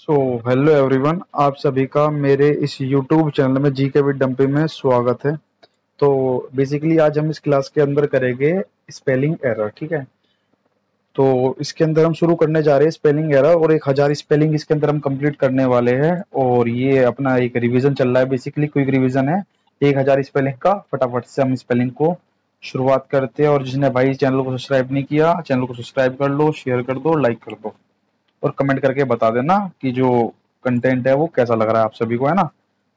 So hello everyone, आप सभी का मेरे इस यूट्यूब चैनल में जीके विद डम्पी में स्वागत है। तो बेसिकली आज हम इस क्लास के अंदर करेंगे स्पेलिंग एरर। ठीक है, तो इसके अंदर हम शुरू करने जा रहे हैं स्पेलिंग एरर और 1000 स्पेलिंग इसके अंदर हम कंप्लीट करने वाले हैं। और ये अपना एक रिवीजन चल रहा है, बेसिकली क्विक रिवीजन है 1000 स्पेलिंग का। फटाफट से हम स्पेलिंग को शुरुआत करते हैं। और जिसने भाई चैनल को सब्सक्राइब नहीं किया, चैनल को सब्सक्राइब कर लो, शेयर कर दो, लाइक कर दो और कमेंट करके बता देना कि जो कंटेंट है वो कैसा लग रहा है आप सभी को, है ना।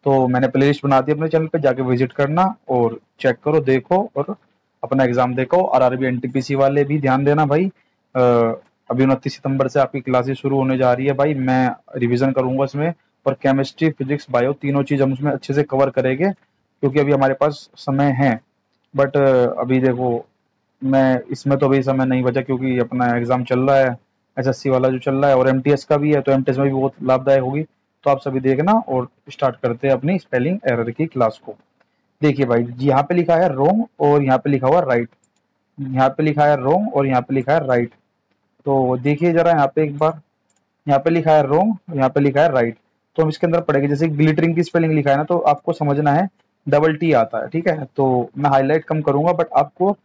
तो मैंने प्लेलिस्ट बना दी अपने चैनल पे, जाके विजिट करना और चेक करो, देखो और अपना एग्जाम देखो। आरआरबी एनटीपीसी वाले भी ध्यान देना भाई। अभी 29 सितंबर से आपकी क्लासेस शुरू होने जा रही है भाई। मैं रिवीजन करूंगा इसमें, और केमिस्ट्री, फिजिक्स, बायो तीनों चीज हम उसमें अच्छे से कवर करेंगे, क्योंकि अभी हमारे पास समय है। बट अभी देखो, मैं इसमें तो अभी समय नहीं बचा क्योंकि अपना एग्जाम चल रहा है, एसएससी वाला जो चल रहा है, और एमटीएस का भी है, तो एमटीएस में भी बहुत लाभदायक होगी। तो आप सभी देखना और स्टार्ट करते हैं अपनी स्पेलिंग एरर की क्लास को। देखिए भाई, यहाँ पे लिखा है रोंग और यहाँ पे लिखा हुआ राइट। यहाँ पे लिखा है रोंग और यहाँ पे लिखा है राइट। तो देखिए जरा यहाँ पे एक बार, यहाँ पे लिखा है रोंग, यहाँ पे लिखा है राइट। तो हम इसके अंदर पढ़ेंगे। जैसे ग्लिटरिंग की स्पेलिंग लिखा है ना, तो आपको समझना है डबल टी आता है। ठीक है, तो मैं हाईलाइट कम करूंगा, बट आपको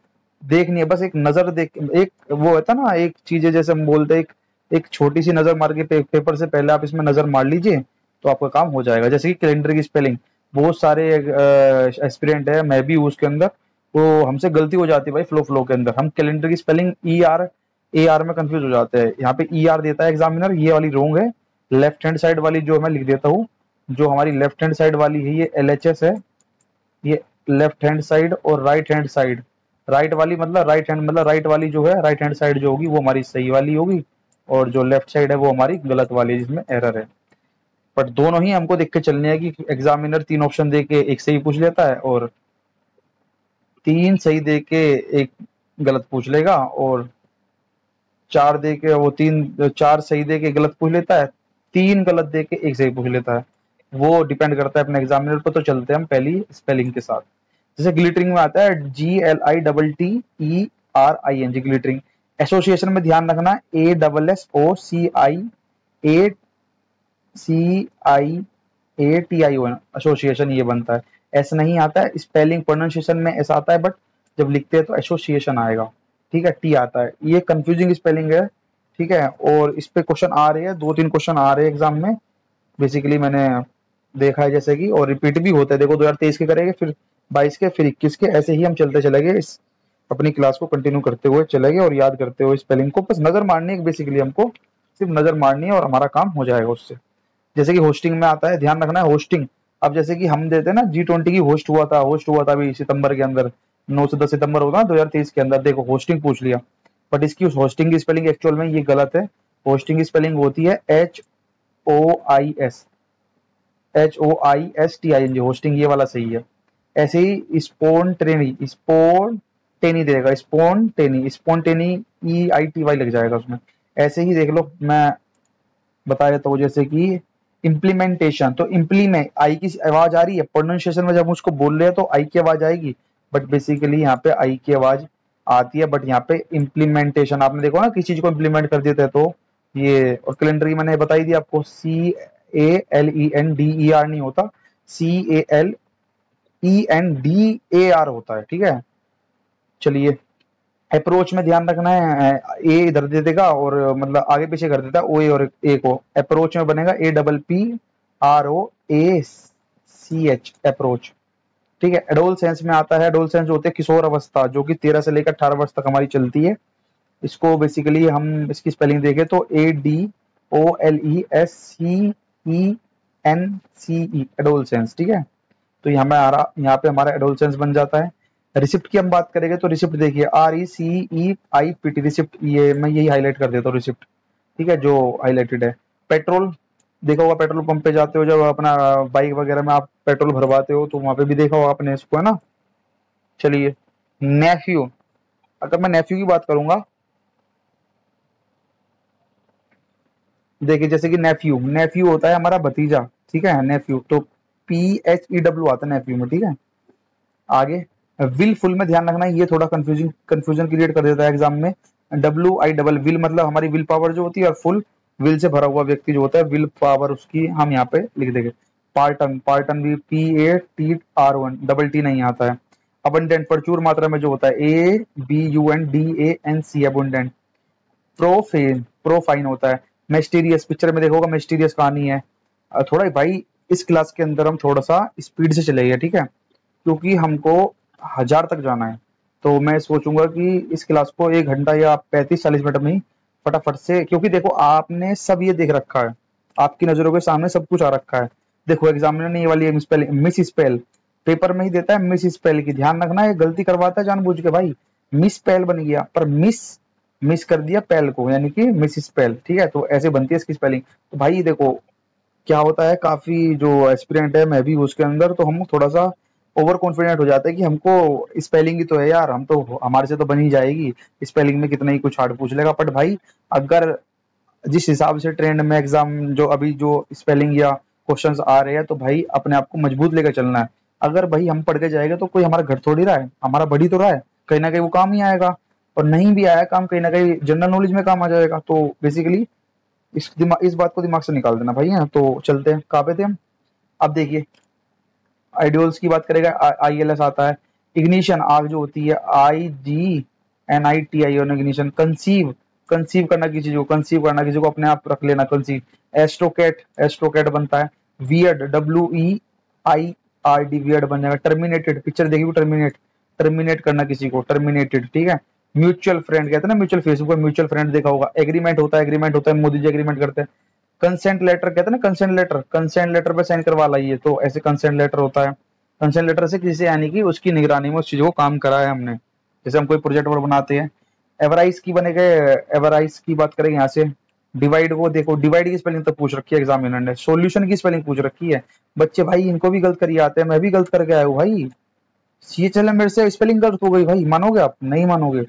देखनी है, बस एक नजर देख, एक वो होता ना, एक चीज है जैसे हम बोलते हैं, एक छोटी सी नजर मार के पेपर से पहले आप इसमें नजर मार लीजिए तो आपका काम हो जाएगा। जैसे कि कैलेंडर की स्पेलिंग, बहुत सारे एस्पिरेंट है, मैं भी हूँ उसके अंदर, तो हमसे गलती हो जाती है भाई फ्लो के अंदर। हम कैलेंडर की स्पेलिंग ER में कंफ्यूज हो जाते हैं। यहाँ पे ER देता है एग्जामिनर, ये वाली रोंग है। लेफ्ट हैंड साइड वाली जो मैं लिख देता हूँ, जो हमारी लेफ्ट हैंड साइड वाली है ये LHS है, ये लेफ्ट हैंड साइड। और राइट हैंड साइड, राइट वाली मतलब राइट हैंड, मतलब राइट वाली जो है, राइट हैंड साइड जो होगी वो हमारी सही वाली होगी, और जो लेफ्ट साइड है वो हमारी गलत वाली है जिसमें एरर है। बट दोनों ही हमको देख के चलने है कि एग्जामिनर 3 ऑप्शन दे के एक सही पूछ लेता है, और 3 सही दे के एक गलत पूछ लेगा, और 4 दे के वो 4 सही दे के गलत पूछ लेता है, 3 गलत दे के एक सही पूछ लेता है। वो डिपेंड करता है अपने एग्जामिनर पर। तो चलते हैं हम पहली स्पेलिंग के साथ। जैसे ग्लिटरिंग में आता है GLITTERING, ग्लिटरिंग। एसोसिएशन में ध्यान रखना ASSOCIATION, एसोसिएशन ये बनता है। ऐसा नहीं आता है स्पेलिंग, प्रोनाउंसिएशन में ऐसा आता है, बट जब लिखते हैं तो एसोसिएशन आएगा। ठीक है, टी आता है। ये कंफ्यूजिंग स्पेलिंग है। ठीक है, और इस पे क्वेश्चन आ रहे हैं, 2-3 क्वेश्चन आ रहे हैं एग्जाम में, बेसिकली मैंने देखा है जैसे कि, और रिपीट भी होते हैं। देखो 2023 के करेंगे, फिर 22 के, फिर 21 के, ऐसे ही हम चलते चलेंगे। इस अपनी क्लास को कंटिन्यू करते हुए चलेंगे और याद करते हुए स्पेलिंग को। बस नजर मारनी है बेसिकली, हमको सिर्फ नजर मारनी है और हमारा काम हो जाएगा उससे। जैसे कि होस्टिंग में आता है, ध्यान रखना है होस्टिंग। अब जैसे कि हम देते हैं ना, G20 की होस्ट हुआ था अभी सितंबर के अंदर, 9 से 10 सितंबर होगा 2023 के अंदर। देखो होस्टिंग पूछ लिया, बट इसकी उस होस्टिंग की स्पेलिंग एक्चुअल में ये गलत है। होस्टिंग की स्पेलिंग होती है HOISTING, होस्टिंग ये वाला सही है। ऐसे ही स्पोन्टेनी देगा, स्पोन्टेनी EITY लग जाएगा उसमें। ऐसे ही देख लो, मैं बता देता हूँ। जैसे कि इम्प्लीमेंटेशन, तो इम्प्ली में आई की आवाज आ रही है, प्रोनाउंसिएशन में जब हम उसको बोल रहे हैं तो आई की आवाज आएगी, बट बेसिकली यहाँ पे आई की आवाज आती है। बट यहाँ पे इम्प्लीमेंटेशन, आपने देखो ना किसी चीज को इम्प्लीमेंट कर देते हैं तो ये। और कैलेंडर की मैंने बताई दी आपको, CALENDER नहीं होता, CALENDAR होता है। ठीक है, चलिए। अप्रोच में ध्यान रखना है, ए इधर दे देगा और मतलब आगे पीछे कर देता है ओ ए और ए को। अप्रोच में बनेगा APPROACH, अप्रोच। ठीक है, एडोलसेंस में आता है, एडोलसेंस होते हैं किशोर अवस्था, जो कि 13 से लेकर 18 वर्ष तक हमारी चलती है। इसको बेसिकली हम इसकी स्पेलिंग देखें तो ADOLESCENCE, एडोलसेंस। ठीक है, तो यहाँ पे हमारा एडोलसेंस बन जाता है। रिसिप्ट की हम बात करेंगे तो रिसिप्ट देखिए, RECEIPT, रिसिप्ट, ये मैं यही हाईलाइट कर देता हूँ, रिसिप्ट। ठीक है, जो हाईलाइटेड है। पेट्रोल देखा होगा, पेट्रोल पंप पे जाते हो जब अपना बाइक वगैरह में आप पेट्रोल भरवाते हो, तो वहां पे भी देखा होगा आपने इसको, है ना। चलिए, नेफ्यू, अगर मैं नेफ्यू की बात करूंगा, देखिए जैसे कि नेफ्यू, नेफ्यू होता है हमारा भतीजा। ठीक है, नेफ्यू तो PHEW आता है नेफ्यू में। ठीक है, आगे विल फुल में ध्यान रखना है, ये थोड़ा कंफ्यूजन क्रिएट कर देता है एग्जाम में। WI डबल, विल मतलब हमारी विल पावर जो होती है, और फुल विल से भरा हुआ व्यक्ति जो होता है, विल पावर उसकी हम यहाँ पे लिख देंगे। पार्टन, पार्टन भी PATR1, डबल टी नहीं आता है। अबंडेंट प्रचुर मात्रा में जो होता है, ABUNDANC, अबंडेंट। प्रोफेन, प्रोफाइन होता है। मिस्टीरियस, पिक्चर में देखोगा मिस्टीरियस कहानी है। थोड़ा भाई इस क्लास के अंदर हम थोड़ा सा स्पीड से चलेंगे, ठीक है, क्योंकि हमको 1000 तक जाना है। तो मैं सोचूंगा कि इस क्लास को 1 घंटा या 35-40 मिनट में ही फटाफट से, क्योंकि देखो आपने सब ये देख रखा है, आपकी नजरों के सामने सब कुछ आ रखा है। देखो एग्जामिनर ने ये वाली मिस स्पेल पेपर में ही देता है, मिस स्पेल की ध्यान रखना, ये गलती करवाता है जानबूझ के भाई। मिस पेल बन गया, पर मिस मिस कर दिया पेल को, यानी कि मिस स्पेल, ठीक है। तो ऐसे बनती है इसकी स्पेलिंग। तो भाई देखो क्या होता है, काफी जो एस्पिरेंट है, मैं भी उसके अंदर, तो हम थोड़ा सा ओवर कॉन्फिडेंट हो जाता है कि हमको स्पेलिंग ही तो है यार, हम तो हमारे से तो बन ही जाएगी, स्पेलिंग में कितना ही कुछ हार्ड पूछ लेगा। बट भाई अगर जिस हिसाब से ट्रेंड में एग्जाम जो अभी जो स्पेलिंग या क्वेश्चंस आ रहे हैं, तो भाई अपने आप को मजबूत लेकर चलना है। अगर भाई हम पढ़ के जाएगा तो कोई हमारा घर थोड़ी रहा है, हमारा बढ़ी तो रहा है, कहीं ना कहीं वो काम ही आएगा। और नहीं भी आया काम, कहीं ना कहीं जनरल नॉलेज में काम आ जाएगा। तो बेसिकली इस बात को दिमाग से निकाल देना भाई। है तो चलते हैं, कहाँ पे थे हम। अब देखिए आइडियोल्स की बात करेगा, ILS आता है। इग्निशन, आग जो होती है, IGNITI, इग्निशन। कंसीव, कंसीव करना किसी को, कंसीव करना किसी को, अपने आप रख लेना कंसीव। एस्ट्रोकेट, एस्ट्रोकेट बनता है। वियर्ड, WEIRD, वियर्ड बन जाएगा। टर्मिनेटेड, पिक्चर देखी टर्मिनेट, टर्मिनेट करना किसी को, टर्मिनेटेड, ठीक है। म्यूचुअल फ्रेंड कहते हैं ना, म्यूचुअल, फेसबुक पर म्यूचुअल फ्रेंड देखा होगा। एग्रीमेंट होता है, एग्रीमेंट होता है, मोदी जी एग्रीमेंट करते हैं। कंसेंट लेटर कहते हैं ना, कंसेंट लेटर, कंसेंट लेटर पे साइन करवा लाइए, तो ऐसे कंसेंट लेटर होता है। कंसेंट लेटर से किसी, यानी कि उसकी निगरानी में उस चीज को काम करा है हमने, जैसे हम कोई प्रोजेक्ट वर्क बनाते हैं। एवराइज की बनेगा, एवराइज की बात करें यहाँ से। डिवाइड को देखो, डिवाइड की स्पेलिंग तो पूछ रखी है एग्जामिनर ने, सॉल्यूशन की स्पेलिंग पूछ रखी है। बच्चे भाई इनको भी गलत करिए आते हैं, मैं भी गलत करके आया हूँ भाई। ये चले मेरे से स्पेलिंग गलत हो गई भाई, मानोगे आप? नहीं मानोगे।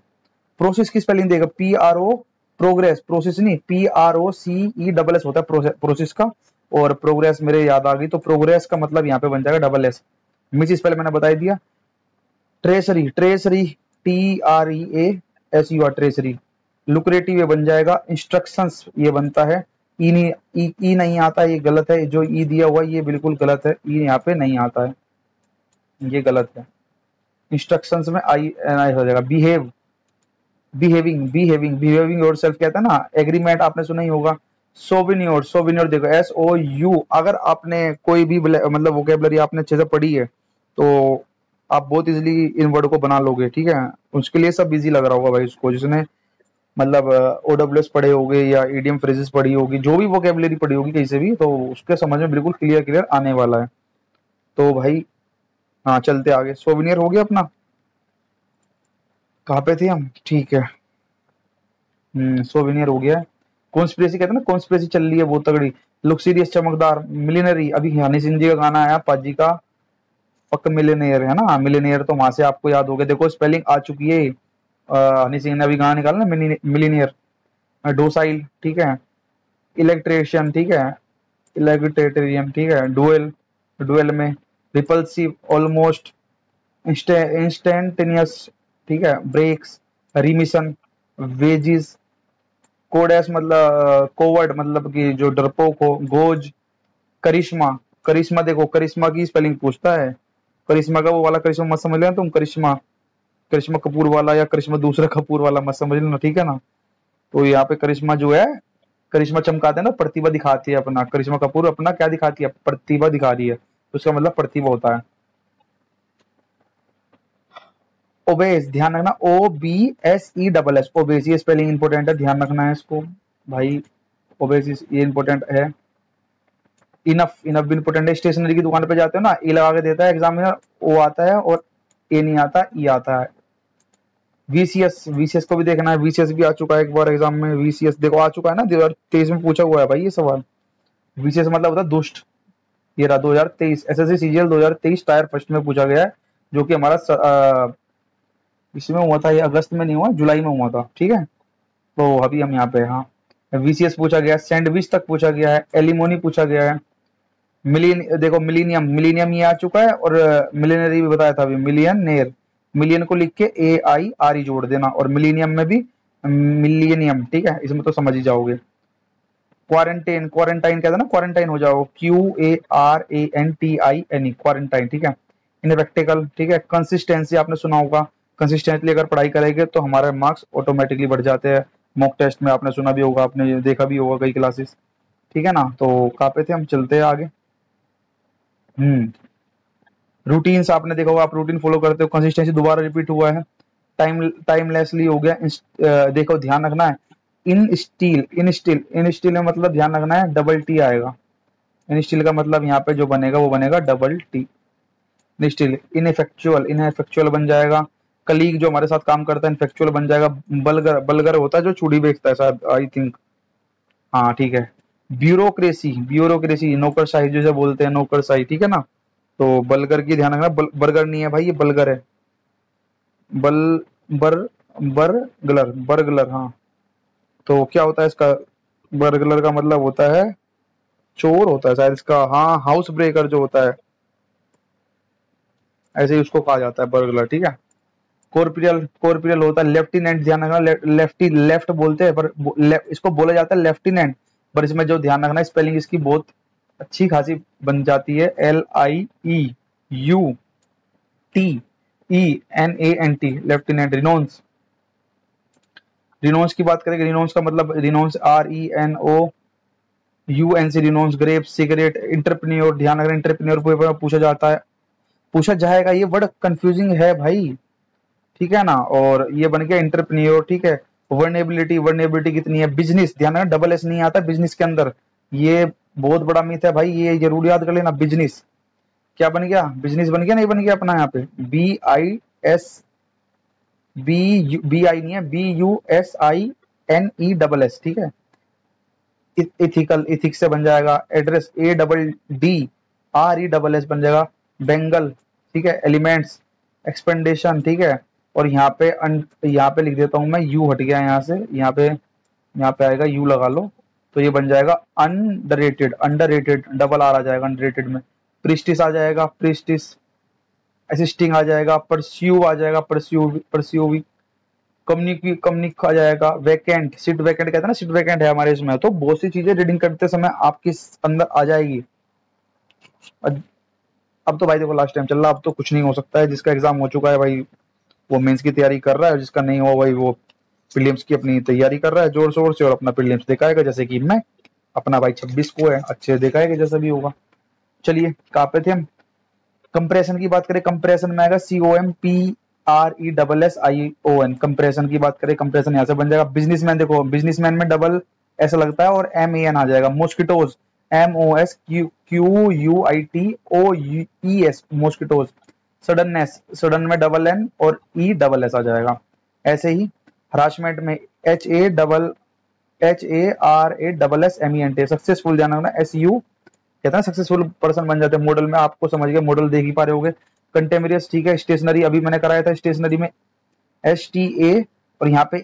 प्रोसेस की स्पेलिंग देगा, PRO, प्रोग्रेस, प्रोसेस नहीं, PROCESS होता है प्रोसेस का। और प्रोग्रेस मेरे याद आ गई, तो प्रोग्रेस का मतलब यहाँ पे बन जाएगा SS। मिस स्पेल मैंने बता दिया। Treasury, treasury, TREASUR, treasury. Lucrative ये बन जाएगा। इंस्ट्रक्शंस ये बनता है। ई नहीं आता, ये गलत है, जो ई दिया हुआ ये बिल्कुल गलत है, ई यहाँ पे नहीं आता है, ये गलत है। इंस्ट्रक्शंस में आई हो जाएगा। Behave, behaving, behaving, behaving yourself कहता है ना। एग्रीमेंट आपने सुना ही होगा। सोविनियर, सोविनियर देखो, SOU। अगर आपने कोई भी मतलब वोकेबलरी आपने अच्छे से पढ़ी है, तो आप बहुत इजीली इन वर्ड को बना लोगे, ठीक है। उसके लिए सब इजी लग रहा होगा भाई उसको, जिसने मतलब OWS पढ़े होगे या इडियम फ्रेजेस पढ़ी होगी, जो भी वोकेबलरी पढ़ी होगी कहीं से भी, तो उसके समझ में बिल्कुल क्लियर क्लियर आने वाला है। तो भाई हाँ चलते आगे। सोविनियर हो गया अपना, कहाँ पे थे हम, ठीक है। सोविनियर हो गया है। कॉन्स्पिरेसी कहते हैं ना, कॉन्स्पिरेसी चल रही है बहुत तगड़ी। लुक्सीरियस, चमकदार। मिलिनरी, अभी हनी सिंह जी का गाना आया पाजी का, पक मिलियनेयर, है ना, मिलियनेयर, तो वहां से आपको याद हो गया। देखो स्पेलिंग आ चुकी है। हनी सिंह ने अभी गाना निकाला ना, मिलियनेयर। डोसाइल, ठीक है। इलेक्ट्रिशियन, ठीक है। इलेक्ट्रेटेरियन, ठीक है। डुएल, डुएल में। Repulsive, almost. इंस्टेंटेनियस, ठीक है। Breaks, remission, wages. कोडेस मतलब कोवर्ड, मतलब कि जो डरपोक हो। गोज, करिश्मा, करिश्मा देखो, करिश्मा की स्पेलिंग पूछता है। करिश्मा का वो वाला करिश्मा मत समझ लेना तुम, करिश्मा, करिश्मा कपूर वाला या करिश्मा दूसरा कपूर वाला मत समझ लेना, ठीक है ना। तो यहाँ पे करिश्मा जो है, करिश्मा चमकाते हैं ना, प्रतिभा दिखाती है अपना। करिश्मा कपूर अपना क्या दिखाती है, प्रतिभा दिखा रही है, तो उसका मतलब प्रतिभा होता है। ओबेस, ध्यान रखना, OBSESS, ओबेस, ये स्पेलिंग इंपॉर्टेंट है, ध्यान रखना है इसको भाई। ओबेस ये इंपॉर्टेंट है। इनफ, इनफ भी इंपॉर्टेंट है। स्टेशनरी की दुकान पे जाते हो ना, ए लगा के देता है एग्जामिनर, ओ आता है और ए नहीं आता, ई आता है। VCS, VCS को भी देखना है, VCS भी आ चुका है एक बार एग्जाम में। VCS देखो आ चुका है ना, 2023 में पूछा हुआ है भाई ये सवाल। VCS मतलब होता है दुष्ट। ये रहा 2023, SSC CGL 2023 टायर फर्स्ट में पूछा गया है, जो कि हमारा इसमें हुआ था, ये अगस्त में नहीं हुआ, जुलाई में हुआ था, ठीक है। तो अभी हम यहाँ पे, हाँ। VCS पूछा गया, सैंडविच तक पूछा गया है, एलिमोनी पूछा गया है। देखो मिलीनियम, मिलीनियम ये आ चुका है, और मिलियनरी भी बताया था अभी, मिलियनेयर। मिलियन को लिख के AIRE जोड़ देना, और मिलीनियम में भी मिलीनियम, ठीक है, इसमें तो समझ ही जाओगे। क्वारंटाइन, क्वारंटाइन कहते हैं ना, क्वारंटाइन हो जाओ, QARANTINE, क्वारंटाइन, ठीक है। इनफेक्टिकल, ठीक है। कंसिस्टेंसी आपने सुना होगा, कंसिस्टेंटली अगर पढ़ाई करेंगे तो हमारे मार्क्स ऑटोमेटिकली बढ़ जाते हैं। मॉक टेस्ट में आपने सुना भी होगा, आपने देखा भी होगा कई क्लासेस, ठीक है ना। तो कहाँ पे थे हम, चलते हैं आगे। रूटीन्स आपने देखा होगा, आप रूटीन फॉलो करते हो, कंसिस्टेंसी दोबारा रिपीट हुआ है, टाइमलेसली हो गया। देखो ध्यान रखना है, इन स्टील में मतलब ध्यान रखना है डबल टी आएगा। इन स्टील का मतलब यहाँ पे जो बनेगा वो बनेगा डबल टी। इन स्टील, इनफेक्चुअल, इनफेक्चुअल बन जाएगा। कलीग जो हमारे साथ काम करता है, इनफेक्चुअल बन जाएगा। बलगर, बलगर होता है जो चूड़ी बेचता है शायद, आई थिंक, हाँ ठीक है। ब्यूरोक्रेसी, ब्यूरोक्रेसी नौकरशाही जैसे बोलते हैं, नौकरशाही, ठीक है ना। तो बलगर की ध्यान रखना, बर्गर नहीं है भाई, ये बलगर है। बल बर बर्गलर, बर्गलर, हाँ। तो क्या होता है इसका, बर्गलर का मतलब होता है चोर होता है शायद इसका, हाँ, हाउस ब्रेकर जो होता है, ऐसे ही उसको कहा जाता है बर्गलर, ठीक है। कॉर्पोरियल, कॉर्पोरियल होता है लेफ्टिनेंट, ध्यान रखना, लेफ्टी, लेफ्ट बोलते हैं पर इसको बोला जाता है लेफ्टिनेंट, पर इसमें जो ध्यान रखना, स्पेलिंग इसकी बहुत अच्छी खासी बन जाती है, LIEUTENANT, लेफ्टिनेंट। रिनोन्स, रिनोन्स की बात करेंगे, रिनोन्स का मतलब, रिनोन्स RENOUNC, रिनोन्स, ग्रेप, सिगरेट। इंटरप्रेन्योर, ध्यान रखना, इंटरप्रेन्योर पूछा जाता है, पूछा जाएगा, ये वर्ड कंफ्यूजिंग है भाई, ठीक है ना। और ये बन गया इंटरप्रेन्योर, ठीक है। वर्नेबिलिटी, वर्नेबिलिटी कितनी है, बिजनेस, ध्यान रखना डबल एस नहीं आता बिजनेस के अंदर, ये बहुत बड़ा मिथ है भाई, ये जरूर याद कर लेना। बिजनेस क्या बन गया, बिजनेस बन गया, नहीं बन गया अपना यहाँ पे, BIS, BI नहीं है, BUSINESS, ठीक है। इथिकल, इथिक्स से बन जाएगा। एड्रेस, ADDRESS बन जाएगा। बेंगल, ठीक है। एलिमेंट्स, एक्सपेंडेशन, ठीक है। और यहाँ पे यहाँ पे लिख देता हूं मैं, यू हट गया यहाँ से, यहाँ पे आएगा यू लगा लो, तो ये बन जाएगा अंडररेटेड, अंडररेटेड डबल आर आ जाएगा अंडररेटेड में। प्रिस्टिस आ जाएगा, प्रिस्टिस। असिस्टिंग आ जाएगा, परस्यू आ जाएगा, परस्यू, परस्यू। कम्युनिक आ जाएगा। वैकेंट, सीट वैकेंट कहते हैं ना, सीट वैकेंट है हमारे इसमें, तो बहुत सी चीजें रीडिंग करते समय आपके अंदर आ जाएगी। अब तो भाई देखो लास्ट टाइम चल रहा, अब तो कुछ नहीं हो सकता है, जिसका एग्जाम हो चुका है भाई वो मेंस की तैयारी कर रहा है, जिसका नहीं हुआ भाई वो प्रीलिम्स की अपनी तैयारी कर रहा है जोर शोर से, और अपना प्रीलिम्स दिखाएगा, जैसे कि मैं अपना भाई 26 को है, अच्छे से दिखाएगा जैसा भी होगा। चलिए कहाँ पे थे हम, कंप्रेशन की बात करें, कंप्रेशन में आएगा COMPRESSION, कंप्रेशन की बात करें, कंप्रेशन यहाँ से बन जाएगा। बिजनेसमैन, देखो बिजनेसमैन में डबल ऐसा लगता है और MAN आ जाएगा। Mosquitoes, MOSQUITOES, mosquitoes. Suddenness, sudden में डबल N और ESS आ जाएगा। ऐसे ही हरासमेंट में HARASSMENT, सक्सेसफुल, ध्यान रखना, SU कहते हैं सक्सेसफुल पर्सन बन जाते हैं। मॉडल में आपको समझ गए, मॉडल देख ही पा रहे होगे। कंटेमरियस, ठीक है। स्टेशनरी अभी मैंने कराया था, स्टेशनरी में STA और यहाँ पे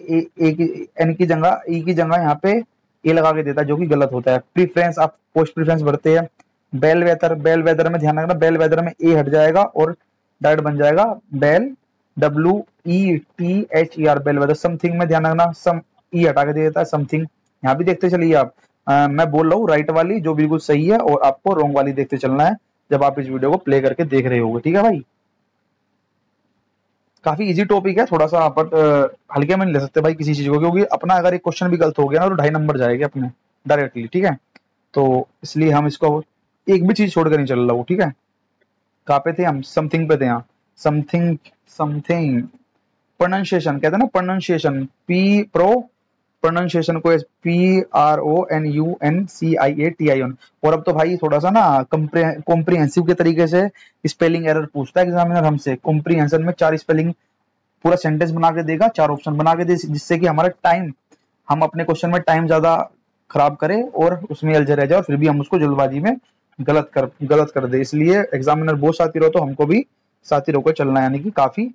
N की जगह, E की जगह यहाँ पे A लगा के देता है, जो कि गलत होता है। प्रीफ्रेंस, आप पोस्ट प्रीफ्रेंस भरते हैं। बेल वेदर, बेल वेदर में ध्यान रखना, बेल वेदर में A हट जाएगा और डायरेक्ट बन जाएगा bell, WETHER, bell wether. Something में ध्यान रखना, सम E हटा के दे देता है, समथिंग। यहाँ भी देखते चलिए आप, मैं बोल रहा हूँ राइट वाली जो बिल्कुल सही है, और आपको रॉन्ग वाली देखते चलना है जब आप इस वीडियो को प्ले करके देख रहे होगे, ठीक है भाई। काफी इजी टॉपिक है थोड़ा सा, बट हल्के में नहीं ले सकते भाई किसी चीज को, क्योंकि अपना अगर एक क्वेश्चन भी गलत हो गया ना तो 2.5 नंबर जाएंगे अपने डायरेक्टली, ठीक है। तो इसलिए हम इसको एक भी चीज छोड़कर नहीं चल रहा हूँ, ठीक है। कहाँ पे थे हम, समथिंग पे थे यहाँ। समथिंग, समथिंग, प्रोनाउंसिएशन कहते हैं ना, प्रोनाउंसिएशन, प्रोनाउंसिएशन को PRONUNCIATION। और अब तो भाई थोड़ा सा ना कॉम्प्रिहेंसिव के तरीके से स्पेलिंग एरर पूछता है एग्जामिनर हमसे। कॉम्प्रिहेंशन में 4 स्पेलिंग, पूरा सेंटेंस बना के देगा, 4 ऑप्शन बना के दे, जिससे कि हमारा टाइम, हम अपने क्वेश्चन में टाइम ज्यादा खराब करें और उसमें अलझे रह जाए, और फिर भी हम उसको जल्दबाजी में गलत कर दे। इसलिए एग्जामिनर बहुत साथी रहो तो हमको भी साथी होकर चलना है, यानी कि काफी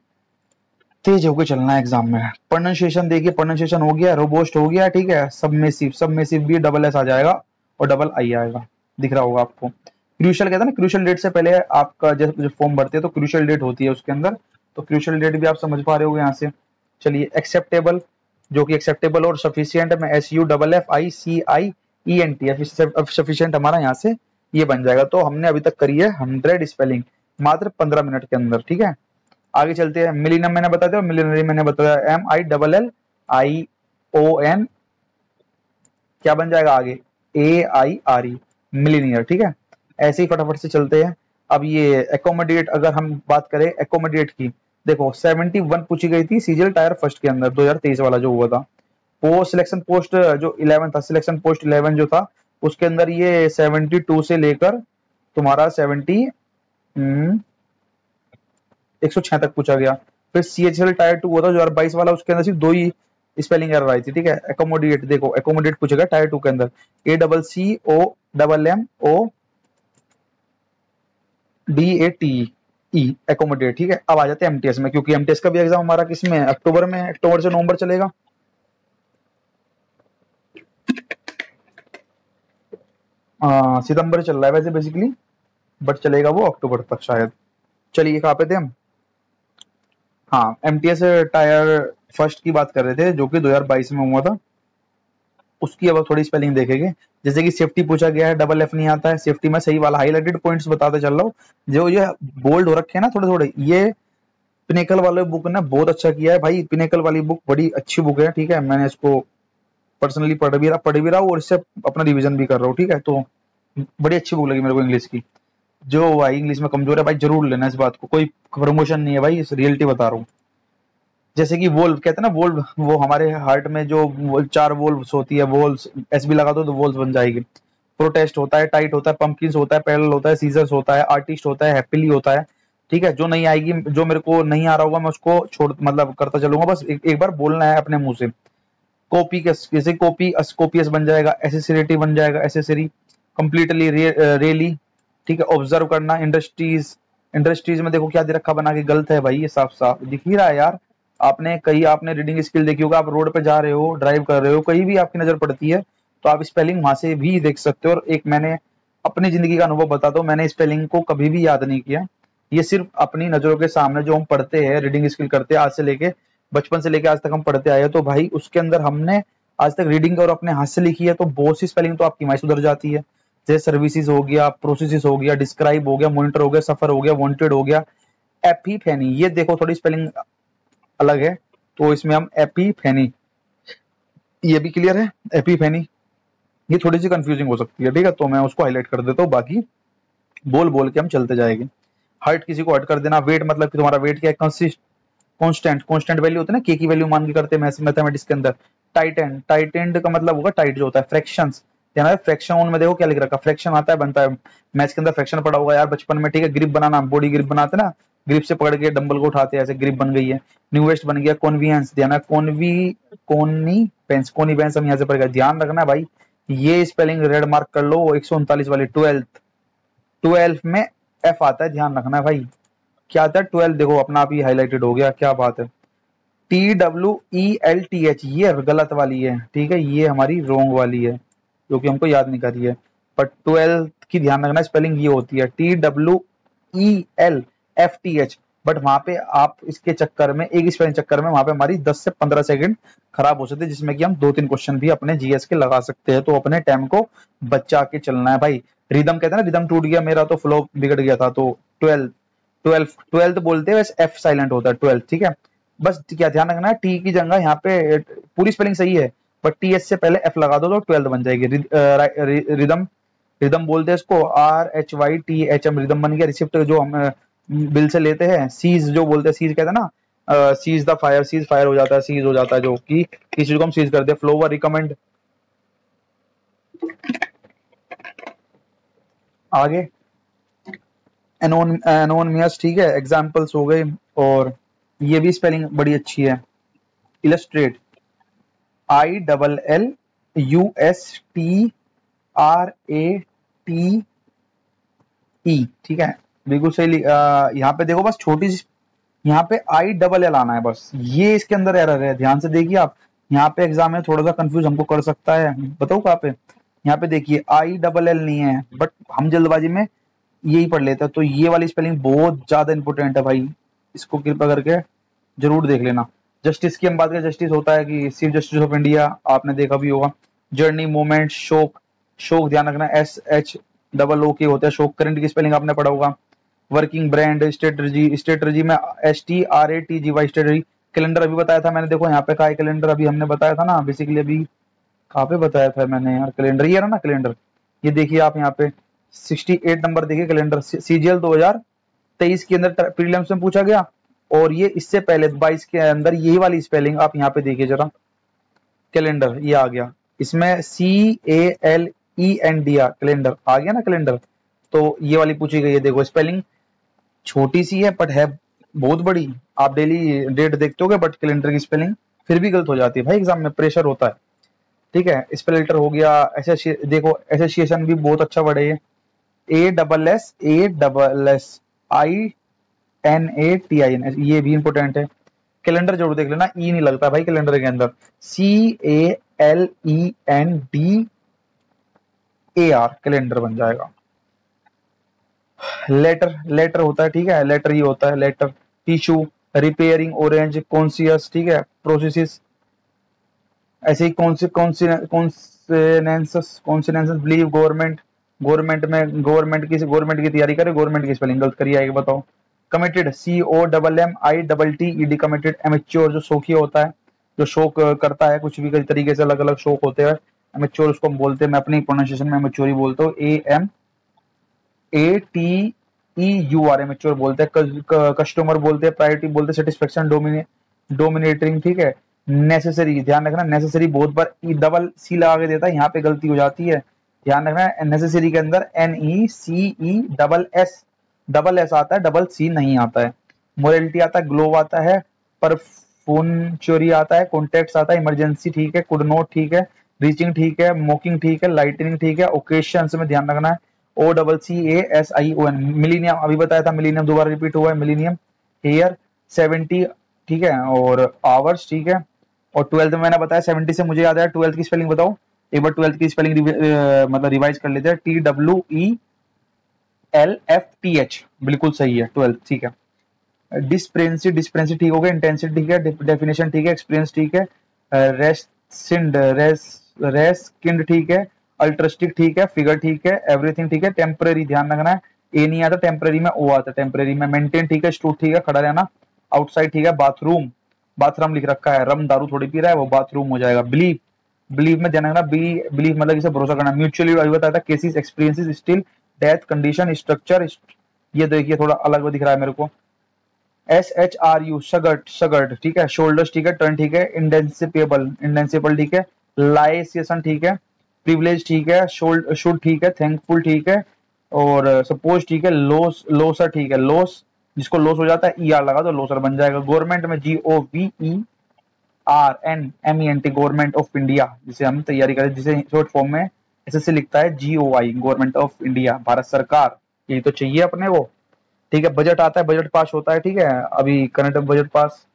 तेज होकर चलना है एग्जाम में। प्रोनाउंसिएशन देखिए, प्रोनाउंसिएशन हो गया, रोबोस्ट हो गया, ठीक है। सबमिसिव, सबमिसिव भी डबल एस आ जाएगा और डबल आई आएगा, दिख रहा होगा आपको। क्रूशियल कहते हैं ना, क्रूशियल डेट से पहले आपका जब फॉर्म भरते हैं तो क्रूशियल डेट होती है उसके अंदर, तो क्रूशियल डेट भी आप समझ पा रहे होगे यहाँ से। चलिए एक्सेप्टेबल, जो कि एक्सेप्टेबल और सफिशिएंट में SUFFICIENT ENT सफिशिएंट हमारा यहाँ से ये बन जाएगा। तो हमने अभी तक करी है 100 स्पेलिंग मात्र 15 मिनट के अंदर, ठीक है। आगे चलते हैं। मिलीनियम मैंने बता दिया, मिलियनरी मैंने बताया, MILLION क्या बन जाएगा आगे, AIRE मिलीनियर, ठीक है। ऐसे ही फटाफट से चलते हैं। अब ये एकोमोडेट, अगर हम बात करें एकोमोडेट की, देखो 71 पूछी गई थी सीजीएल टायर फर्स्ट के अंदर 2023 वाला जो हुआ था। वो सिलेक्शन पोस्ट जो 11 था, सिलेक्शन पोस्ट 11 जो था उसके अंदर ये 72 से लेकर तुम्हारा 106 तक पूछा गया। फिर CHL टायर 2 हुआ था 2022 वाला, उसके अंदर सिर्फ 2 ही स्पेलिंग एरर आई थी, ठीक है। एकोमोडेट, देखो एकोमोडेट पूछेगा टायर 2 के अंदर ACCOMMODATE एकोमोडेट, ठीक है। अब आ जाते हैं MTS में, क्योंकि MTS का भी एग्जाम हमारा किस में, अक्टूबर में, अक्टूबर से नवंबर चलेगा। सितंबर चल रहा है वैसे बेसिकली, बट चलेगा वो अक्टूबर तक शायद। चलिए कहाँ पे थे हम, हाँ MTS टायर फर्स्ट की बात कर रहे थे जो कि 2022 में हुआ था। उसकी अब थोड़ी स्पेलिंग देखेंगे। जैसे कि सेफ्टी पूछा गया है, डबल एफ नहीं आता है सेफ्टी में, सही वाला हाईलाइटेड पॉइंट्स बताते चल रहा हूँ। जो ये बोल्ड हो रखे हैं ना थोड़े थोड़े, ये पिनेकल वाले बुक ने बहुत अच्छा किया है भाई। पिनेकल वाली बुक बड़ी अच्छी बुक है, ठीक है। मैंने इसको पर्सनली पढ़ भी रहा हूँ और इससे अपना रिविजन भी कर रहा हूँ, ठीक है। तो बड़ी अच्छी बुक लगी मेरे को इंग्लिश की। जो भाई इंग्लिश में कमजोर है भाई जरूर लेना इस बात को, कोई प्रमोशन नहीं है भाई, इस रियलिटी बता रहा हूँ। जैसे कि वोल्व कहते हैं ना, वोल्व, वो हमारे हार्ट में जो 4 वोल्व्स होती है, वोल्व्स SB लगा दो तो वोल्व्स बन जाएगी। प्रोटेस्ट होता है, टाइट होता है, पंपकिंस होता है, पैरेलल होता है, सीजर्स होता है, आर्टिस्ट होता है, हैप्पीली होता है, ठीक है। जो नहीं आएगी, जो मेरे को नहीं आ रहा होगा मैं उसको छोड़ मतलब करता चलूंगा, बस एक बार बोलना है अपने मुंह से। कॉपी, जैसे कॉपी स्कोपियस बन जाएगा, एसेसरिटी बन जाएगा, एसेसरी, कंप्लीटली रेली, ठीक है। ऑब्जर्व करना, इंडस्ट्रीज, इंडस्ट्रीज में देखो क्या दे रखा बना के, गलत है भाई, ये साफ साफ दिख ही रहा है यार। आपने रीडिंग स्किल देखी होगा, आप रोड पे जा रहे हो, ड्राइव कर रहे हो, कहीं भी आपकी नजर पड़ती है तो आप स्पेलिंग वहां से भी देख सकते हो। और एक मैंने अपनी जिंदगी का अनुभव बता दो, मैंने स्पेलिंग को कभी भी याद नहीं किया। ये सिर्फ अपनी नजरों के सामने जो हम पढ़ते हैं, रीडिंग स्किल करते हैं, आज से लेके बचपन से लेके आज तक हम पढ़ते आए हैं, तो भाई उसके अंदर हमने आज तक रीडिंग और अपने हाथ से लिखी है, तो बहुत सी स्पेलिंग तो आपकी वहां सुधर जाती है। जैसे सर्विसेज हो गया, प्रोसेसेस हो गया, डिस्क्राइब हो गया, मॉनिटर हो गया, सफर हो गया, वांटेड हो गया, एपिफेनी, ये देखो थोड़ी स्पेलिंग अलग है, तो इसमें हम एपिफेनी, ये भी क्लियर है। एपिफेनी ये थोड़ी सी कंफ्यूजिंग हो सकती है, ठीक है, तो मैं उसको हाईलाइट कर देता हूँ, बाकी बोल बोल के हम चलते जाएंगे। हाइट किसी को हट कर देना, वेट मतलब कि तुम्हारा वेट क्या है, कांस्टेंट वैल्यू होती है ना, के की वैल्यू मान के करते हैं मैथमेटिक्स के अंदर। टाइटेंड का मतलब होगा टाइट जो होता है। फ्रैक्शंस, यानी फ्रैक्शन में देखो क्या लिख रखा, फ्रैक्शन आता है, बनता है, मैथ्स के अंदर फ्रैक्शन पड़ा होगा यार बचपन में, ठीक है। ग्रिप बनाना, बॉडी ग्रिप बनाते ना, ग्रिप से पकड़ के डंबल को उठाते हैं, ऐसे ग्रिप बन गई है। न्यूएस्ट बन गया, कॉन्वियंस, ध्यान, कोनिबेंस हम यहाँ से पढ़ेगा, ध्यान रखना भाई। ये स्पेलिंग रेड मार्क कर लो, 139 वाली, 12 में एफ आता है, ध्यान रखना है भाई। क्या आता है 12, देखो अपना आप ही हाईलाइटेड हो गया, क्या बात है। TWELTH ये गलत वाली है, ठीक है, ये हमारी रोंग वाली है जो कि हमको याद नहीं करी है। पर 12 की ध्यान रखना, स्पेलिंग ये होती है TWELFTH, बट वहां पे आप इसके चक्कर में, एक स्पेलिंग चक्कर में वहां पे हमारी 10 से 15 सेकंड खराब हो सकते हैं, जिसमें कि हम 2-3 क्वेश्चन भी अपने जीएस के लगा सकते हैं। तो अपने टाइम को बचा के चलना है भाई। रिदम कहते हैं ना, रिदम टूट गया मेरा तो फ्लो बिगड़ गया था, तो 12 बोलते हैं, वैसे एफ साइलेंट होता है 12, ठीक है। बस क्या ध्यान रखना है, टी की जगह यहाँ पे पूरी स्पेलिंग सही है, बट TH से पहले एफ लगा दो तो 12 बन जाएगी। रिदम, रिदम बोलते हैं इसको, RHYTHM, रिदम बन गया। रिसिप्ट जो हम बिल से लेते हैं, सीज जो बोलते हैं, सीज कहते हैं ना, cease the fire, cease fire हो जाता है, सीज हो जाता है, जो कि किसी चीज को हम सीज करते हैं। फ्लोवर, रिकमेंड, आगे एनोनिमस, ठीक है, एग्जाम्पल्स हो गए। और ये भी स्पेलिंग बड़ी अच्छी है, इलस्ट्रेट, ILLUSTRATE, ठीक है, बिल्कुल सही। यहाँ पे देखो बस छोटी सी, यहाँ पे ILL आना है बस, ये इसके अंदर एरर है, ध्यान से देखिए आप। यहाँ पे एग्जाम में थोड़ा सा कंफ्यूज हमको कर सकता है, बताओ कहाँ पे, यहाँ पे देखिए ILL नहीं है, बट हम जल्दबाजी में यही पढ़ लेते हैं, तो ये वाली स्पेलिंग बहुत ज्यादा इंपॉर्टेंट है भाई, इसको कृपया करके जरूर देख लेना। जस्टिस की हम बात करें, जस्टिस होता है कि चीफ जस्टिस ऑफ इंडिया, आपने देखा भी होगा। जर्नी, मोमेंट, शोक, शोक ध्यान रखना SHOOK होता है शोक। करंट की स्पेलिंग आपने पढ़ा होगा। वर्किंग ब्रांड, स्ट्रेटजी, स्ट्रेटजी में STRATGY स्ट्रेटजी। कैलेंडर अभी बताया था मैंने, देखो यहाँ पे कहा है कैलेंडर, अभी हमने बताया था ना बेसिकली, अभी कहाँ पे बताया था मैंने यार कैलेंडर, ये रहा ना कैलेंडर। ये देखिए आप यहाँ पे 68 नंबर देखिए कैलेंडर, CGL 2023 के अंदर प्रीलिम्स में पूछा गया। और ये इससे पहले 22 के अंदर यही वाली स्पेलिंग आप यहाँ पे देखिए जरा, कैलेंडर ये आ गया, इसमें CALENDR कैलेंडर आ गया ना कैलेंडर। तो ये वाली पूछी गई है, देखो स्पेलिंग छोटी सी है बट है बहुत बड़ी। आप डेली डेट देखते होगे बट कैलेंडर की स्पेलिंग फिर भी गलत हो जाती है भाई, एग्जाम में प्रेशर होता है। ठीक है, स्पेलिटर हो गया। देखो एसोसिएशन भी बहुत अच्छा वर्ड है ये, ASSASSINATIN, ये भी इंपॉर्टेंट है। कैलेंडर जरूर देख लेना, ई नहीं लगता भाई कैलेंडर के अंदर, CALENDAR कैलेंडर बन जाएगा। लेटर, लेटर होता है, ठीक है, लेटर ही होता है letter. Tissue, repairing, orange, conscious, ठीक है, प्रोसेसिस। ऐसे ही कॉन्सिनेंसस, बिलीव, गवर्नमेंट, गवर्नमेंट की तैयारी करे, गवर्नमेंट की स्पेलिंग गलत करिए आएगा बताओ। Committed, COMMITTED committed. एमेच्योर जो शौकिया होता है, जो शौक करता है कुछ भी, कई तरीके से अलग अलग शौक होते हैं, एमेच्योर उसको हम बोलते हैं, मैं अपनी प्रोनाउंसिएशन में एमेच्योर ही बोलता हूँ, AMATEUR एमेच्योर बोलते हैं। कस्टमर बोलते हैं, प्रायोरिटी बोलते हैं, सेटिस्फेक्शन, डोमिनेटिंग, ठीक है। नेसेसरी, ध्यान रखना नेसेसरी बहुत बार डबल सी लगा के देता है, यहाँ पे गलती हो जाती है, ध्यान रखना। नेसेसरी के अंदर NECE डबल एस आता है, डबल सी नहीं आता है। मोरलिटी आता है, ग्लोव आता है, परफुनचोरी आता है, कॉन्टेक्ट आता है, इमरजेंसी ठीक है, कुड नॉट ठीक है, रीचिंग ठीक है, मोकिंग ठीक है, लाइटनिंग ठीक है, ओकेशन में ध्यान रखना है, OCCASION। मिलीनियम अभी बताया था, मिलीनियम दोबारा रिपीट हुआ है, मिलीनियम। हेयर 70, ठीक है, और आवर्स, ठीक है। और 12th में मैंने बताया 70 से मुझे याद आया, 12th की स्पेलिंग बताओ एक बार, 12th की स्पेलिंग मतलब रिवाइज कर लेते हैं, TWELFTH, बिल्कुल सही है 12th, ठीक है। डिस्प्रेंसी, डिस्प्रेंसी ठीक हो गया, इंटेंसिटी ठीक है, डेफिनेशन ठीक है, एक्सपीरियंस ठीक है, रेस्किंड, रेस्किंड ठीक है, अल्ट्रस्टिक ठीक है, फिगर ठीक है, एवरीथिंग ठीक है, टेम्पररी ध्यान रखना है, ए नहीं आता टेम्पररी में, ओ आता है टेम्पररी में, मेंटेन ठीक है, स्टूड ठीक है, खड़ा रहना, आउटसाइड ठीक है, बाथरूम, बाथरूम लिख रखा है, रम दारू थोड़ी पी रहा है वो बाथरूम हो जाएगा। बिलीव, बिलीव में ध्यान रखना, बिलीव मतलब इसे भरोसा करना। म्यूचुअली अभी बताया था, cases, experiences, still, death, condition, structure, ये देखिए थोड़ा अलग दिख रहा है मेरे को। SHRU शगर्ट, शगर्ट ठीक है, शोल्डर्स ठीक है, टर्न ठीक है, इंडेंसिपेबल, इंडेंसिबल ठीक है, लाइसेशन ठीक है, प्रिविलेज ठीक है, शुड ठीक है, थैंकफुल ठीक है, और सपोज ठीक है, लॉस, लॉसर ठीक है, लॉस जिसको लॉस हो जाता है ER लगा तो लॉसर बन जाएगा। गवर्नमेंट में GOVERNMENT, गवर्नमेंट ऑफ इंडिया, जिसे हम तैयारी करें, जिसे शॉर्ट फॉर्म में SSC लिखता है GOI, government of India, Bharat सरकार, यही तो चाहिए अपने को। ठीक है, बजट आता है, बजट पास होता है, ठीक है, अभी करंट बजट पास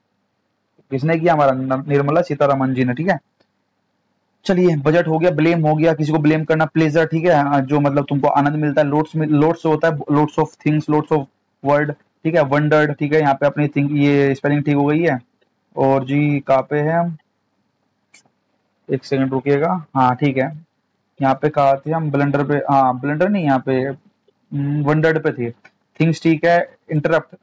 किसने किया, हमारा निर्मला सीतारमन जी ने, ठीक है। चलिए बजट हो गया, ब्लेम हो गया, किसी को ब्लेम करना, प्लेजर ठीक है, जो मतलब तुमको आनंद मिलता है, लोट्स में, लोट्स होता है, lots of things, lots of word, ठीक है, वंडर्ड ठीक है, यहाँ पे अपनी थिंक, ये स्पेलिंग ठीक हो गई है। और जी कहाँ पे है हम, एक सेकंड रुकिएगा, हाँ ठीक है, यहाँ पे कहा थे हम, ब्लेंडर पे, हाँ ब्लेंडर नहीं, यहाँ पे वंडर्ड पे थे। थिंग्स ठीक है, इंटरप्ट,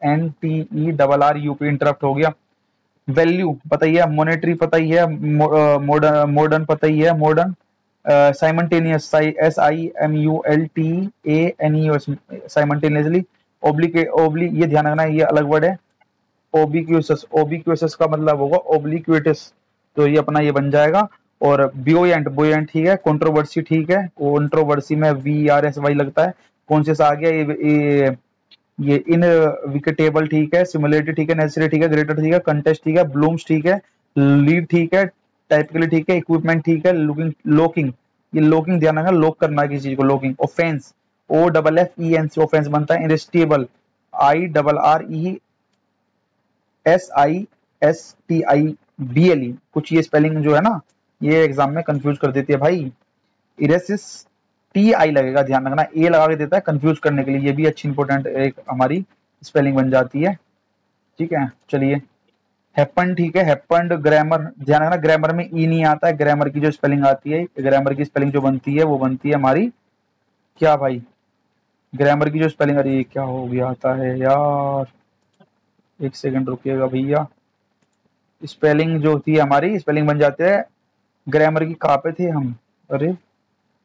INTERRUP, इंटरप्ट हो गया। वैल्यू पता ही है, मॉनेटरी पता ही है, मॉडर्न, मॉडर्न पता ही है, modern. Simultaneous, SIMULTANEOS, simultaneously. Oblique, oblique ये ध्यान रखना है, ये अलग वर्ड है। ओबिक्यूसस, ओबिक्यूसस का मतलब होगा ओब्लिक्यूटिस, तो ये अपना ये बन जाएगा। और ब्योयंट, बोयंट ठीक है, कंट्रोवर्सी ठीक है, कंट्रोवर्सी में VRSY लगता है। कौन से आ गया ये इन विकेटेबल ठीक है, सिमुलेटेड ठीक है, नेसेसरी ठीक है, ग्रेटर ठीक है, कंटेस्ट ठीक है, ब्लूम्स ठीक है, लीड ठीक है, टाइपिकली ठीक है, इक्विपमेंट ठीक है, लुकिंग, लोकिंग, ये लोकिंग ध्यान रखना, लोक करना है किसी चीज को, लोकिंग। ऑफेंस, OFFENC ऑफेंस बनता है। इरेस्टिबल, IRRESISTIBLE, कुछ ये स्पेलिंग जो है ना, ये एग्जाम में कंफ्यूज कर देती है भाई। इरेसिस, TI लगेगा, ध्यान रखना, ए लगा के देता है कंफ्यूज करने के लिए, ये भी अच्छी इंपॉर्टेंट एक हमारी स्पेलिंग बन जाती है, ठीक है। चलिए हैपन ठीक है, हैपन्ड ग्रामर ध्यान रखना, ग्रामर में ई नहीं आता है, ग्रामर की जो स्पेलिंग आती है, ग्रामर की स्पेलिंग जो बनती है वो बनती है हमारी क्या भाई, ग्रामर की जो स्पेलिंग, अरे क्या हो गया आता है यार, एक सेकंड रुकिएगा भैया, स्पेलिंग जो होती है हमारी, स्पेलिंग बन जाते हैं, ग्रामर की कहाँ पे थे हम, अरे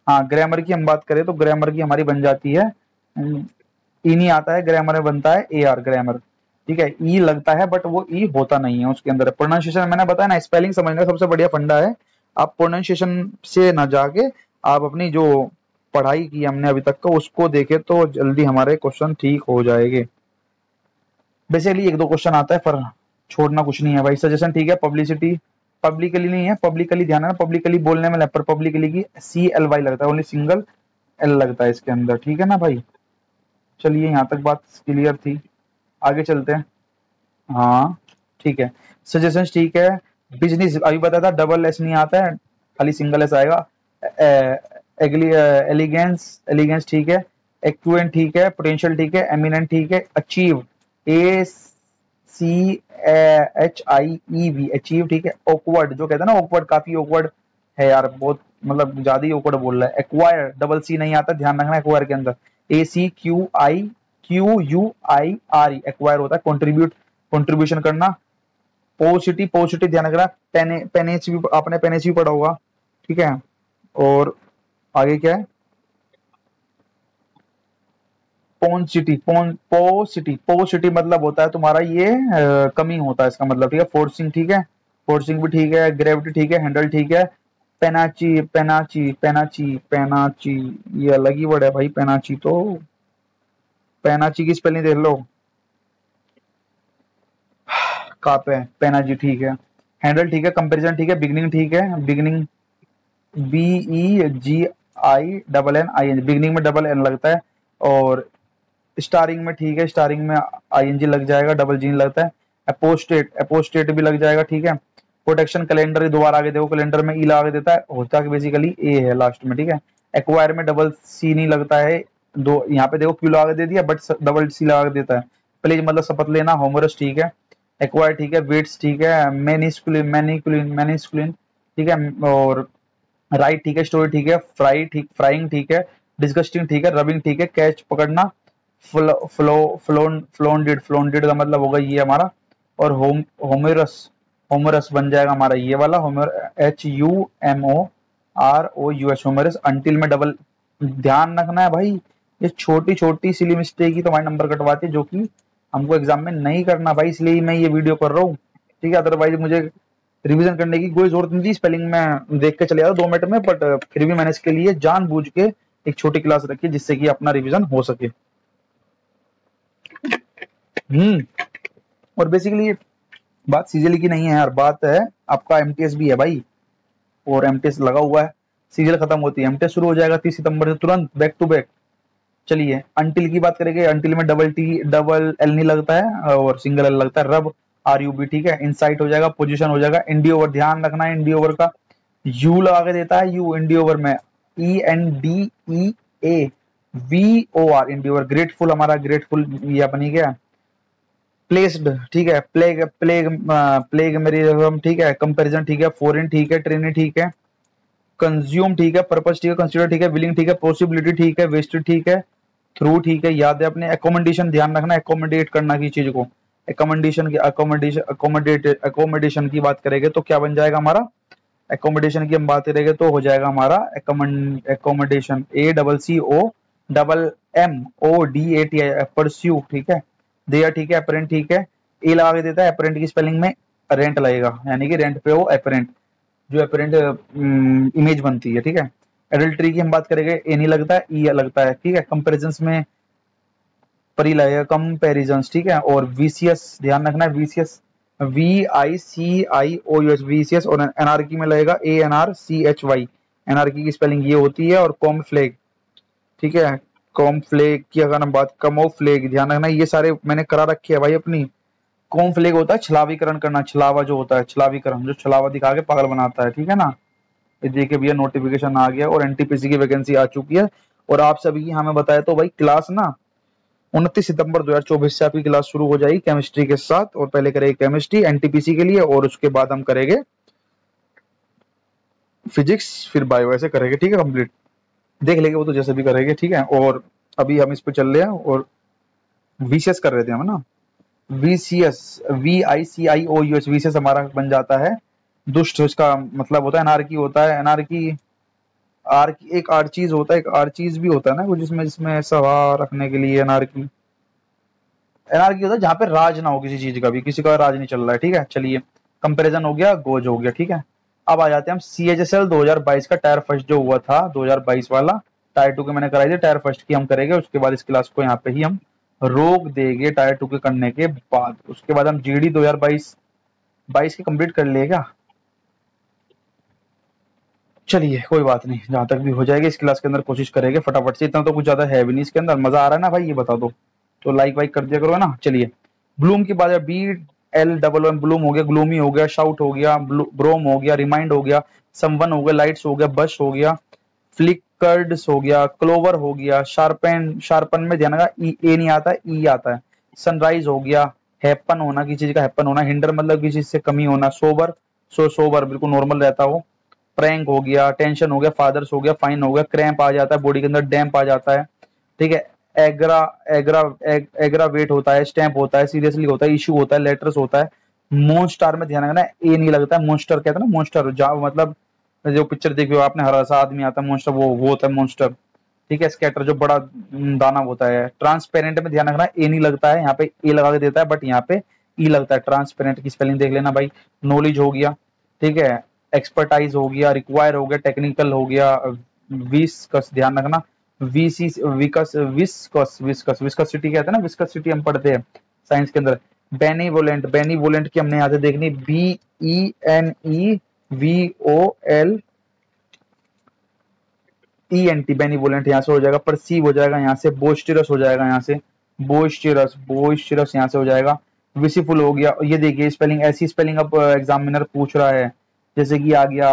हाँ ग्रामर की हम बात करें तो ग्रामर की हमारी बन जाती है, ई नहीं आता है, ग्रामर में बनता है ए आर, ग्रामर ठीक है, ई लगता है बट वो ई होता नहीं है उसके अंदर। प्रोनाउंसिएशन मैंने बताया ना, स्पेलिंग समझने का सबसे बढ़िया फंडा है, आप प्रोनाउंसिएशन से ना जाके आप अपनी जो पढ़ाई की हमने अभी तक का उसको देखे तो जल्दी हमारे क्वेश्चन ठीक हो जाएंगे। बेसिकली एक दो क्वेश्चन आता है पर छोड़ना कुछ नहीं है भाई। सजेशन ठीक है, पब्लिसिटी पब्लिकली नहीं है, पब्लिकली ध्यान है, पब्लिकली बोलने में पर पब्लिकली की CLY लगता है, ओनली सिंगल L लगता है इसके अंदर, ठीक है ना भाई। चलिए यहाँ तक बात क्लियर थी, आगे चलते हैं। हाँ ठीक है, सजेशन ठीक है, बिजनेस अभी बताया था, डबल एस नहीं आता है, खाली सिंगल एस आएगा। एलिगेंस एलिगेंस ठीक है, एक्वेंट ठीक है, पोटेंशियल ठीक है, एमिनेंट ठीक है, अचीव ACHIEV अचीव ठीक है, ऑकवर्ड जो कहते हैं ना ऑकवर्ड, काफी ऑकवर्ड है यार, बहुत मतलब ज्यादा ही ऑकवर्ड बोल रहा है। एक्वायर डबल सी नहीं आता, ध्यान रखना एक्वायर के अंदर ACQUUIRE एक्वायर होता है, कंट्रीब्यूट कंट्रीब्यूशन करना। पोसिटी पोसिटी ध्यान रखना, पेनेच भी आपने पेनेच भी पढ़ा होगा, ठीक है। और आगे क्या है, पोसिटी पोसिटी पोसिटी मतलब होता है तुम्हारा ये कमी होता है इसका मतलब, ठीक है। फोर्सिंग ठीक है, फोर्सिंग भी ठीक है, ग्रेविटी ठीक है, हैंडल ठीक है। पेनाची पेनाची पेनाची पेनाची ये अलग ही वर्ड है भाई, पेनाची तो, पेनाची की स्पेलिंग देख लो, कहाँ पे है पेनाजी ठीक है, हैंडल ठीक है, कंपैरिजन ठीक है, बिगनिंग ठीक है, बिगनिंग BEGINN बिगनिंग में डबल एन लगता है, और स्टारिंग में ठीक है, स्टारिंग में ING लग जाएगा, डबल जी लगता है। अपोस्टेट अपोस्टेट भी लग जाएगा, ठीक है। प्रोटेक्शन कैलेंडर दोबारा आगे देखो, कैलेंडर में ई लगा देता है, होता है बेसिकली ए है लास्ट में, ठीक है। एक्वायर में डबल सी नहीं लगता है, दो यहाँ पे देखो क्यू लगा दे दिया बट डबल सी लगा देता है। प्लेज मतलब शपथ लेना, होमरस ठीक है, एक्वायर ठीक है, वेट्स ठीक है, मैनिस्कुलिन मैनिकुलिन मैनिस्कुलिन ठीक है, और राइट ठीक है, स्टोरी ठीक है, फ्राई ठीक, फ्राइंग ठीक है, डिस्गस्टिंग ठीक है, रबिंग ठीक है, कैच पकड़ना, फ्लो फ्लो फ्लोंडिड फ्लोंडिड का मतलब होगा ये हमारा, और होमेरस होमरस बन जाएगा हमारा ये वाला, होमर HUMOROUS होमरस। अंटिल में डबल ध्यान रखना है भाई, ये छोटी छोटी सिली मिस्टेक ही तुम्हारे नंबर कटवाती है, जो कि हमको एग्जाम में नहीं करना भाई, इसलिए मैं ये वीडियो कर रहा हूँ, ठीक है। अदरवाइज मुझे रिवीजन करने की कोई जरूरत नहीं थी, स्पेलिंग में देख के चले जाता 2 मिनट में, बट फिर भी मैंने इसके लिए जानबूझ के एक छोटी क्लास रखी जिससे कि अपना रिवीजन हो सके। और बेसिकली बात सीजीएल की नहीं है यार, बात है आपका एमटीएस भी है भाई, और एमटीएस लगा हुआ है, सीजीएल खत्म होती है, एमटीएस शुरू हो जाएगा 30 सितंबर से तुरंत बैक टू बैक। चलिए अंटिल की बात करेंगे, अंटिल में डबल एल नहीं लगता है और सिंगल एल लगता है, रब RUB ठीक है, इनसाइट हो जाएगा, पोजीशन हो जाएगा, इंडी ओवर ध्यान रखना है, इंडी ओवर का यू लगा के देता है, यू इंडी ओवर में ENDEAVOR इंडी ओवर। ग्रेटफुल हमारा ग्रेटफुल ये बनी गया, प्लेस्ड ठीक है, प्लेग प्लेग प्लेग मेरी ठीक है, कंपैरिजन ठीक है, फॉरेन ठीक है, ट्रेनिंग ठीक है, कंज्यूम ठीक है, पर्पस ठीक है, कंसीडर ठीक है, विलिंग ठीक है, पॉसिबिलिटी ठीक है, वेस्टेड ठीक है, थ्रू ठीक है, याद है अपने। एकोमोडेशन ध्यान रखना, एकोमोडेट करना की चीज को, एकोमोडेशन की बात करेंगे तो क्या बन जाएगा हमारा, एकोमोडेशन की हम बात करेंगे तो हो जाएगा हमारा एकोमोडेशन ACCOMMODATI परस्यू ठीक है, देयर ठीक है, अपेरेंट ठीक है, ए लगा के देता है, अपेरेंट की स्पेलिंग में रेंट लगेगा, यानी कि रेंट पे वो अपेरेंट जो अपेरेंट इमेज बनती है, ठीक है। एडल्ट्री की हम बात करेंगे, ए नहीं लगता है, ई लगता है, ठीक है। कंपेरिजन में परी लगेगा, कंपेरिजन ठीक है। और वीसीएस ध्यान रखना है, वीसीएस VICIOUS वीसीएस, और एनआरकी में लगेगा ANRCHY, एनआरकी की स्पेलिंग ये होती है। और कॉम्फ्लेग ठीक है, कॉम्फ्लेग की अगर हम बात, कमोफ्लेग ध्यान रखना, ये सारे मैंने करा रखे है भाई अपनी। कॉम्फ्लेग होता है छलावीकरण करना, छलावा जो होता है, छलावीकरण जो छलावा दिखा के पागल बनाता है, ठीक है ना। ये देखिए भैया नोटिफिकेशन आ गया और एनटीपीसी की वैकेंसी आ चुकी है, और आप सभी की हमें बताया तो भाई क्लास ना 29 सितंबर 2024 से आपकी क्लास शुरू हो जाएगी केमिस्ट्री के साथ, और पहले करेंगे केमिस्ट्री एनटीपीसी के लिए, और उसके बाद हम करेंगे फिजिक्स, फिर बायो, ऐसे करेंगे, ठीक है, कंप्लीट देख लेंगे वो तो जैसे भी करेंगे, ठीक है। और अभी हम इस पे चल रहे हैं, और वीसीएस कर रहे थे हम ना, वीसीएस, VICIOUS, वीसीएस हमारा बन जाता है दुष्ट, इसका मतलब होता है एनार्की, होता है एनार्की, एक आर्चीज होता है, एक आर्चीज भी होता है ना वो, जिसमें जिसमें सवार रखने के लिए एनार्की, एनार्की होता है जहाँ पे राज ना हो किसी चीज का भी, किसी का राज नहीं चल रहा है, ठीक है। चलिए कंपैरिजन हो गया, गोज हो गया, ठीक है। अब आ जाते हैं हम CHSL 2022 का टायर फर्स्ट जो हुआ था 2022 वाला, टायर 2 के मैंने कराई थी, टायर फर्स्ट की हम करेंगे, उसके बाद इस क्लास को यहाँ पे ही हम रोक देंगे टायर 2 के करने के बाद। उसके बाद हम GD 2022 की कंप्लीट कर लेगा। चलिए कोई बात नहीं, जहां तक भी हो जाएगी इस क्लास के अंदर कोशिश करेंगे फटाफट से, इतना तो कुछ ज्यादा है भी नहीं इसके अंदर। मजा आ रहा है ना भाई, ये बता दो तो लाइक वाइक कर दिया करो ना। चलिए ब्लूम की बात है, BLMM ब्लूम हो गया, ग्लूमी हो गया, शाउट हो गया, ब्रोम हो गया, रिमाइंड हो गया, समवन हो गया, लाइट्स हो गया, बश हो गया, फ्लिकर्ड्स हो गया, क्लोवर हो गया, शार्पन में ध्यान रखना ए नहीं आता, ई आता है, सनराइज हो गया, हैपन होना, किसी चीज का हैपन होना, हिंडर मतलब किसी चीज से कमी होना, सोबर, सोबर बिल्कुल नॉर्मल रहता हो, प्रैंक हो गया, टेंशन हो गया, फादर्स हो गया, फाइन हो गया, क्रैम्प आ जाता है बॉडी के अंदर, डैम्प आ जाता है, ठीक है, एग्रा एग्रा एग्रावेट होता है, स्टैम्प होता है, सीरियसली होता है, इशू होता है, लेटर्स होता है, मोनस्टार में ध्यान रखना ए नहीं लगता है, मोन्स्टर कहते हैं ना, मोन्स्टर जहाँ मतलब जो पिक्चर देखी हो आपने, हरा सा आदमी आता है मोन्स्टर, वो होता है मोन्स्टर, ठीक है। स्कैटर जो बड़ा दाना होता है। ट्रांसपेरेंट में ध्यान रखना ए नहीं लगता है, यहाँ पे ए लगा के देता है, बट यहाँ पे ई लगता है। ट्रांसपेरेंट की स्पेलिंग देख लेना भाई। नॉलेज हो गया, ठीक है, एक्सपर्टाइज हो गया, रिक्वायर हो गया, टेक्निकल हो गया, विस्कस ध्यान रखना, वीसी विकस विस्कस विस्कस विस्कसिटी कहते हैं ना, विस्कसिटी हम पढ़ते हैं साइंस के अंदर। बेनीवोलेंट, बेनीवोलेंट की हमने यहाँ से देखनी, BENEVOLENT, बेनीवोलेंट यहाँ से हो जाएगा, परसीव हो जाएगा यहाँ से, बोस्टिरस हो जाएगा यहाँ से, बोस्टिरस बोस्टिरस यहाँ से हो जाएगा, विसिफुल हो गया। ये देखिए स्पेलिंग, ऐसी स्पेलिंग अब एग्जामिनर पूछ रहा है, जैसे कि आ गया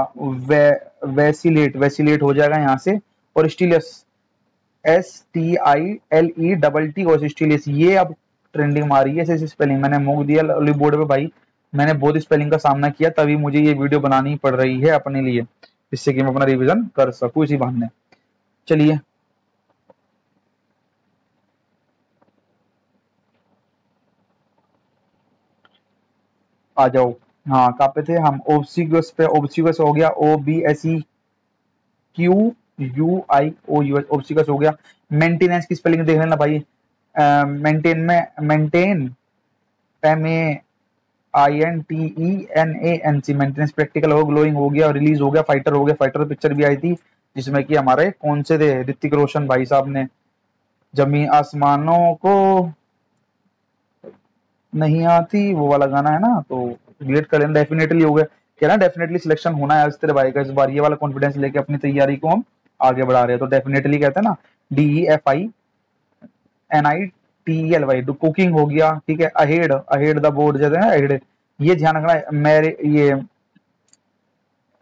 वैसिलेट, वैसिलेट हो जाएगा यहाँ से, और स्टीलियस STILETT और स्टीलियस, ये अब ट्रेंडिंग मारी है ऐसी स्पेलिंग। मैंने मोक दिया बोर्ड पे भाई, मैंने बहुत स्पेलिंग का सामना किया, तभी मुझे ये वीडियो बनानी पड़ रही है अपने लिए, जिससे कि मैं अपना रिवीजन कर सकूं इसी बहाने। चलिए आ जाओ, हाँ कहाँ पे थे हम, ओब्सिक्यूस पे, ओब्सिक्यूस हो गया, OBSEQUIOUS, ओब्सिक्यूस हो गया। मेंटेनेंस की स्पेलिंग देख लेना भाई, मेंटेन में मेंटेन, MAINTENANC, मेंटेनेंस। प्रैक्टिकल हो, ग्लोइंग हो गया, रिलीज हो गया, फाइटर हो गया, फाइटर पिक्चर भी आई थी जिसमें कि हमारे कौन से थे, ऋतिक रोशन भाई साहब ने, जमीन आसमानों को नहीं आती, वो वाला गाना है ना, तो रिलेट कर लेना। डेफिनेटली हो गया, क्या ना, डेफिनेटली सिलेक्शन होना है आज तेरे भाई का इस बार, ये वाला कॉन्फिडेंस लेके अपनी तैयारी को हम आगे बढ़ा रहे हैं। तो डेफिनेटली कहते हैं ना, DEFINITLY, कुकिंग हो गया, ठीक है। अहेड, अहेड द बोर्ड जैसे ना, अहेड, ये ध्यान रखना है। मेरे ये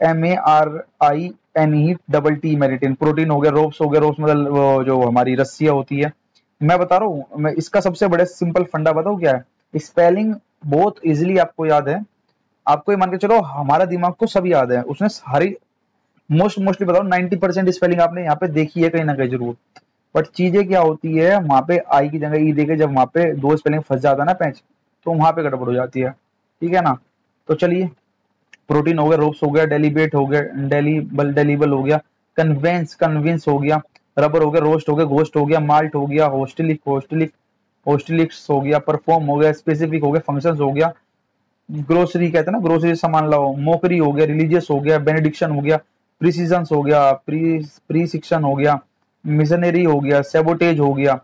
MARINETT, मेरिटिन। प्रोटीन हो गया, रोप्स हो गया, रोप्स मतलब जो हमारी रस्सियां होती है। मैं बता रहा हूँ, मैं इसका सबसे बड़े सिंपल फंडा बताऊँ क्या है, स्पेलिंग बहुत इजीली आपको याद है। आपको ये मान के चलो हमारा दिमाग को सब याद है, उसने सारी मोस्टली बताओ 90% स्पेलिंग आपने यहाँ पे देखी है कहीं ना कहीं जरूर। बट चीजें क्या होती है, वहां पे आई की जगह ई देके जब वहां पे दो स्पेलिंग फंस जाता है ना पैंच, तो वहां पे गड़बड़ हो जाती है, ठीक है ना। तो चलिए, प्रोटीन हो गया, रोप्स हो गया, डेलीबेट हो गया, डेलीबल हो गया, कन्विंस हो गया, रबर हो गया, रोस्ट हो गया, घोस्ट हो गया, माल्ट हो गया, होस्टिलिक्स हो गया, परफॉर्म हो गया, स्पेसिफिक हो गया, फंक्शंस हो गया, ग्रोसरी कहते हैं ना, ग्रोसरी सामान लाओ, मोकरी हो गया, रिलीजियस हो गया, बेनेडिक्शन हो गया, प्रीसीजन हो गया, प्रीसिक्शन हो गया, मिशनरी हो गया, सेबोटेज हो गया,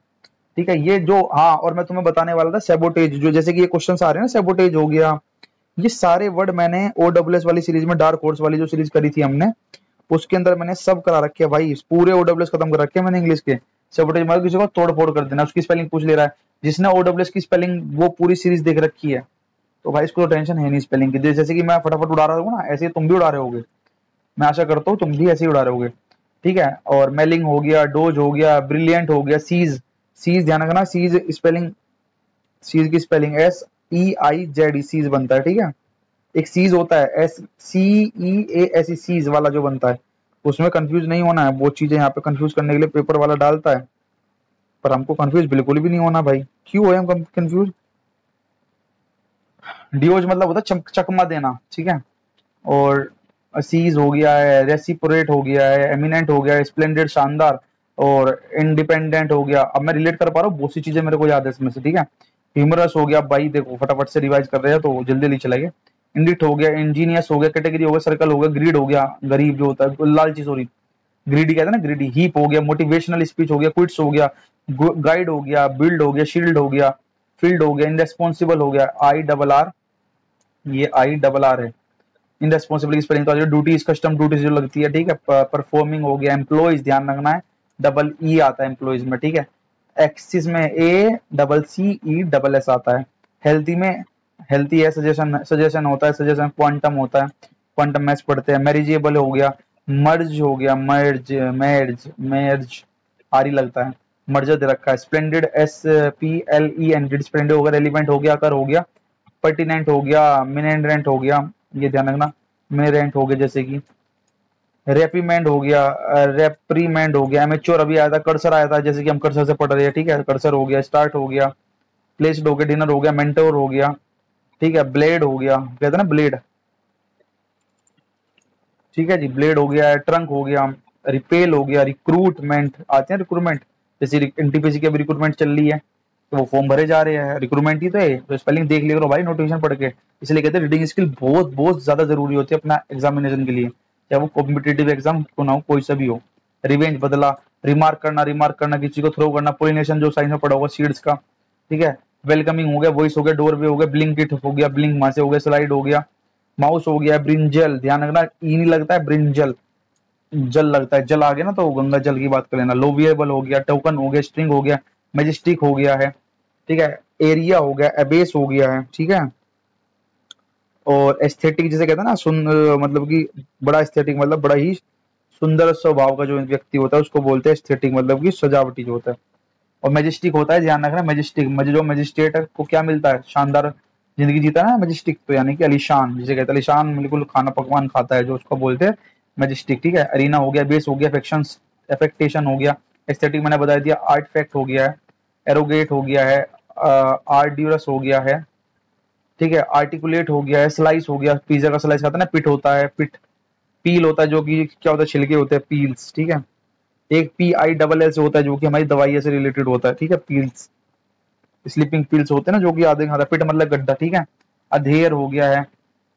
ठीक है। ये जो, हाँ और मैं तुम्हें बताने वाला था सेबोटेज, जो जैसे कि ये क्वेश्चन आ रहे हैं ना, सेबोटेज हो गया, ये सारे वर्ड मैंने OWS वाली सीरीज में, डार्क हॉर्स वाली जो सीरीज करी थी हमने, उसके अंदर मैंने सब करा रखे है भाई, पूरे OWS खत्म कर रखे हैं मैंने इंग्लिश के। सेबोटेज मतलब किसी को तोड़ फोड़ कर देना, उसकी स्पेलिंग पूछ ले रहा है, जिसने OWS की स्पेलिंग वो पूरी सीरीज देख रखी है, तो भाई इसको टेंशन है नहीं स्पेलिंग की। जैसे कि मैं फटाफट उड़ा रहा हूँ ना, ऐसे तुम भी उड़ा रहे होगे, मैं आशा करता हूँ तुम भी ऐसे ही उड़ा रहे होगे, ठीक है। और मेलिंग हो गया, डोज हो गया, ब्रिलियंट हो गया, सीज, सीज ध्यान रखना, सीज स्पेलिंग, सीज की स्पेलिंग SEIZ सीज बनता है, ठीक है। एक सीज होता है SCEAS सीज वाला जो बनता है, उसमें कंफ्यूज नहीं होना है। वो चीजें यहाँ पे कंफ्यूज करने के लिए पेपर वाला डालता है, पर हमको कंफ्यूज बिल्कुल भी नहीं होना भाई। क्यों है हम कंफ्यूज? डियोज मतलब होता है चकमा देना, ठीक है। और सीज हो गया है, रेसिप्रोकेट हो गया है, एमिनेंट हो गया है, स्प्लेंडेड शानदार, और इंडिपेंडेंट हो गया। अब मैं रिलेट कर पा रहा हूँ, बहुत सी चीजें मेरे को याद है इसमें से, ठीक है। ह्यूमरस हो गया भाई, देखो फटाफट से रिवाइज कर रहे हैं तो जल्दी जल्दी चलेंगे। इंडिट हो गया, इंजीनियस हो गया, कैटेगरी हो गया, सर्कल हो गया, ग्रीड हो गया, गरीब जो होता है, लालची, सॉरी ग्रीडी कहते हैं ना, ग्रीडी। हीप हो गया, मोटिवेशनल स्पीच हो गया, क्विट्स हो गया, गाइड हो गया, बिल्ड हो गया, शील्ड हो गया, फील्ड हो गया, इनरेस्पॉन्सिबल हो गया, IRR, ये IRR है। इनरेस्पॉन्सिबल की स्पेलिंग तो ड्यूटीज, कस्टम ड्यूटीज जो लगती है, ठीक है। परफॉर्मिंग हो गया, एम्प्लॉइज ध्यान रखना है, डबल ई आता है एम्प्लॉइज में, ठीक है। एक्सिस में ACCESS आता है। हेल्थी में, हेल्थी है, सजेशन, सजेशन होता है, सजेशन क्वांटम होता है, क्वांटम मैथ्स पढ़ते हैं। मैरिजेबल हो गया, मर्ज हो गया, मर्ज मैर्ज मैर्ज आरी लगता है, मर्जर दे रखा है। स्प्लेंडेड SPLENडेड स्प्लेंडेड हो गया, रेलिवेंट हो गया, कर हो गया, पर्टिनेंट हो गया, मिनेंडेंट हो गया, ये ध्यान रखना, मिनेरेंट हो गया, जैसे कि रेपिमेंड हो गया, रेप्रीमेंड हो गया, एमेच्योर अभी आया था, कर्सर आया था, जैसे कि हम कर्सर से पढ़ रहे हैं, ठीक है। कर्सर हो गया, स्टार्ट हो गया, प्लेस्ड हो गया, डिनर हो गया, मेंटोर हो गया, ठीक है। ब्लेड हो गया, कहते हैं ना ब्लेड, ठीक है जी, ब्लेड हो गया, ट्रंक हो गया, रिपेल हो गया, रिक्रूटमेंट आते हैं, रिक्रूटमेंट, जैसे NTPC की अभी रिक्रूटमेंट चल रही है, तो वो फॉर्म भरे जा रहे हैं, रिक्रूटमेंट ही तो है। तो स्पेलिंग देख लिया करो भाई नोटिफिकेशन पढ़ के। इसलिए कहते हैं रीडिंग स्किल बहुत बहुत ज्यादा जरूरी होती है अपना एग्जामिनेशन के लिए, चाहे वो कॉम्पिटेटिव एग्जाम क्यों ना हो, कोई सा भी हो। रिवेंज बदला, रिमार्क करना, किसी को थ्रो करना, पोलिनेशन जो साइंस में पढ़ा होगा सीड्स का, ठीक है। वेलकमिंग हो गया, वॉइस हो गया, डोरवे हो गया, ब्लिंकिट हो गया, ब्लिंक वहां से हो गया, स्लाइड हो गया, माउस हो गया, ब्रिंजल ध्यान रखना, ई नहीं लगता है, ब्रिंजल जल लगता है, जल आ गया ना तो गंगा जल की बात कर लेना। लोविएबल हो गया, टोकन हो गया, स्ट्रिंग हो गया, मैजेस्टिक हो गया है, ठीक है। एरिया हो गया, एबेस हो गया है, ठीक है। और एस्थेटिक जिसे कहते हैं ना, मतलब कि बड़ा एस्थेटिक मतलब बड़ा ही सुंदर स्वभाव का जो व्यक्ति होता है उसको बोलते हैं एस्थेटिक, मतलब कि सजावटी जो होता है। और मैजेस्टिक होता है, ध्यान रखना, मैजेस्टिक जो मैजिस्ट्रेट को क्या मिलता है, शानदार जिंदगी जीता है ना मैजेस्टिक, तो यानी कि अलीशान जिसे कहते हैं, अलीशान बिल्कुल खाना पकवान खाता है जो, उसको बोलते हैं मैजेस्टिक, ठीक है। अरीना हो गया, बेस हो गया, एफेक्टेशन हो गया, एस्थेटिक मैंने बता दिया, आर्टिफैक्ट हो गया है, एरोगेट हो गया है, आर्ड्यूरस हो गया है, ठीक है। आर्टिकुलेट हो गया है, स्लाइस हो गया, पिज्जा का स्लाइस खाता है ना, पिट होता है, पिट, पील होता है जो कि क्या होता है, छिलके होते हैं, पील्स, ठीक है। एक PILL से होता है जो कि हमारी दवाइयों से रिलेटेड होता है, ठीक है, पील्स, स्लीपिंग पील्स होते हैं ना जो कि आधे खाता है, पिट मतलब गड्ढा, ठीक है। अधेर हो गया है,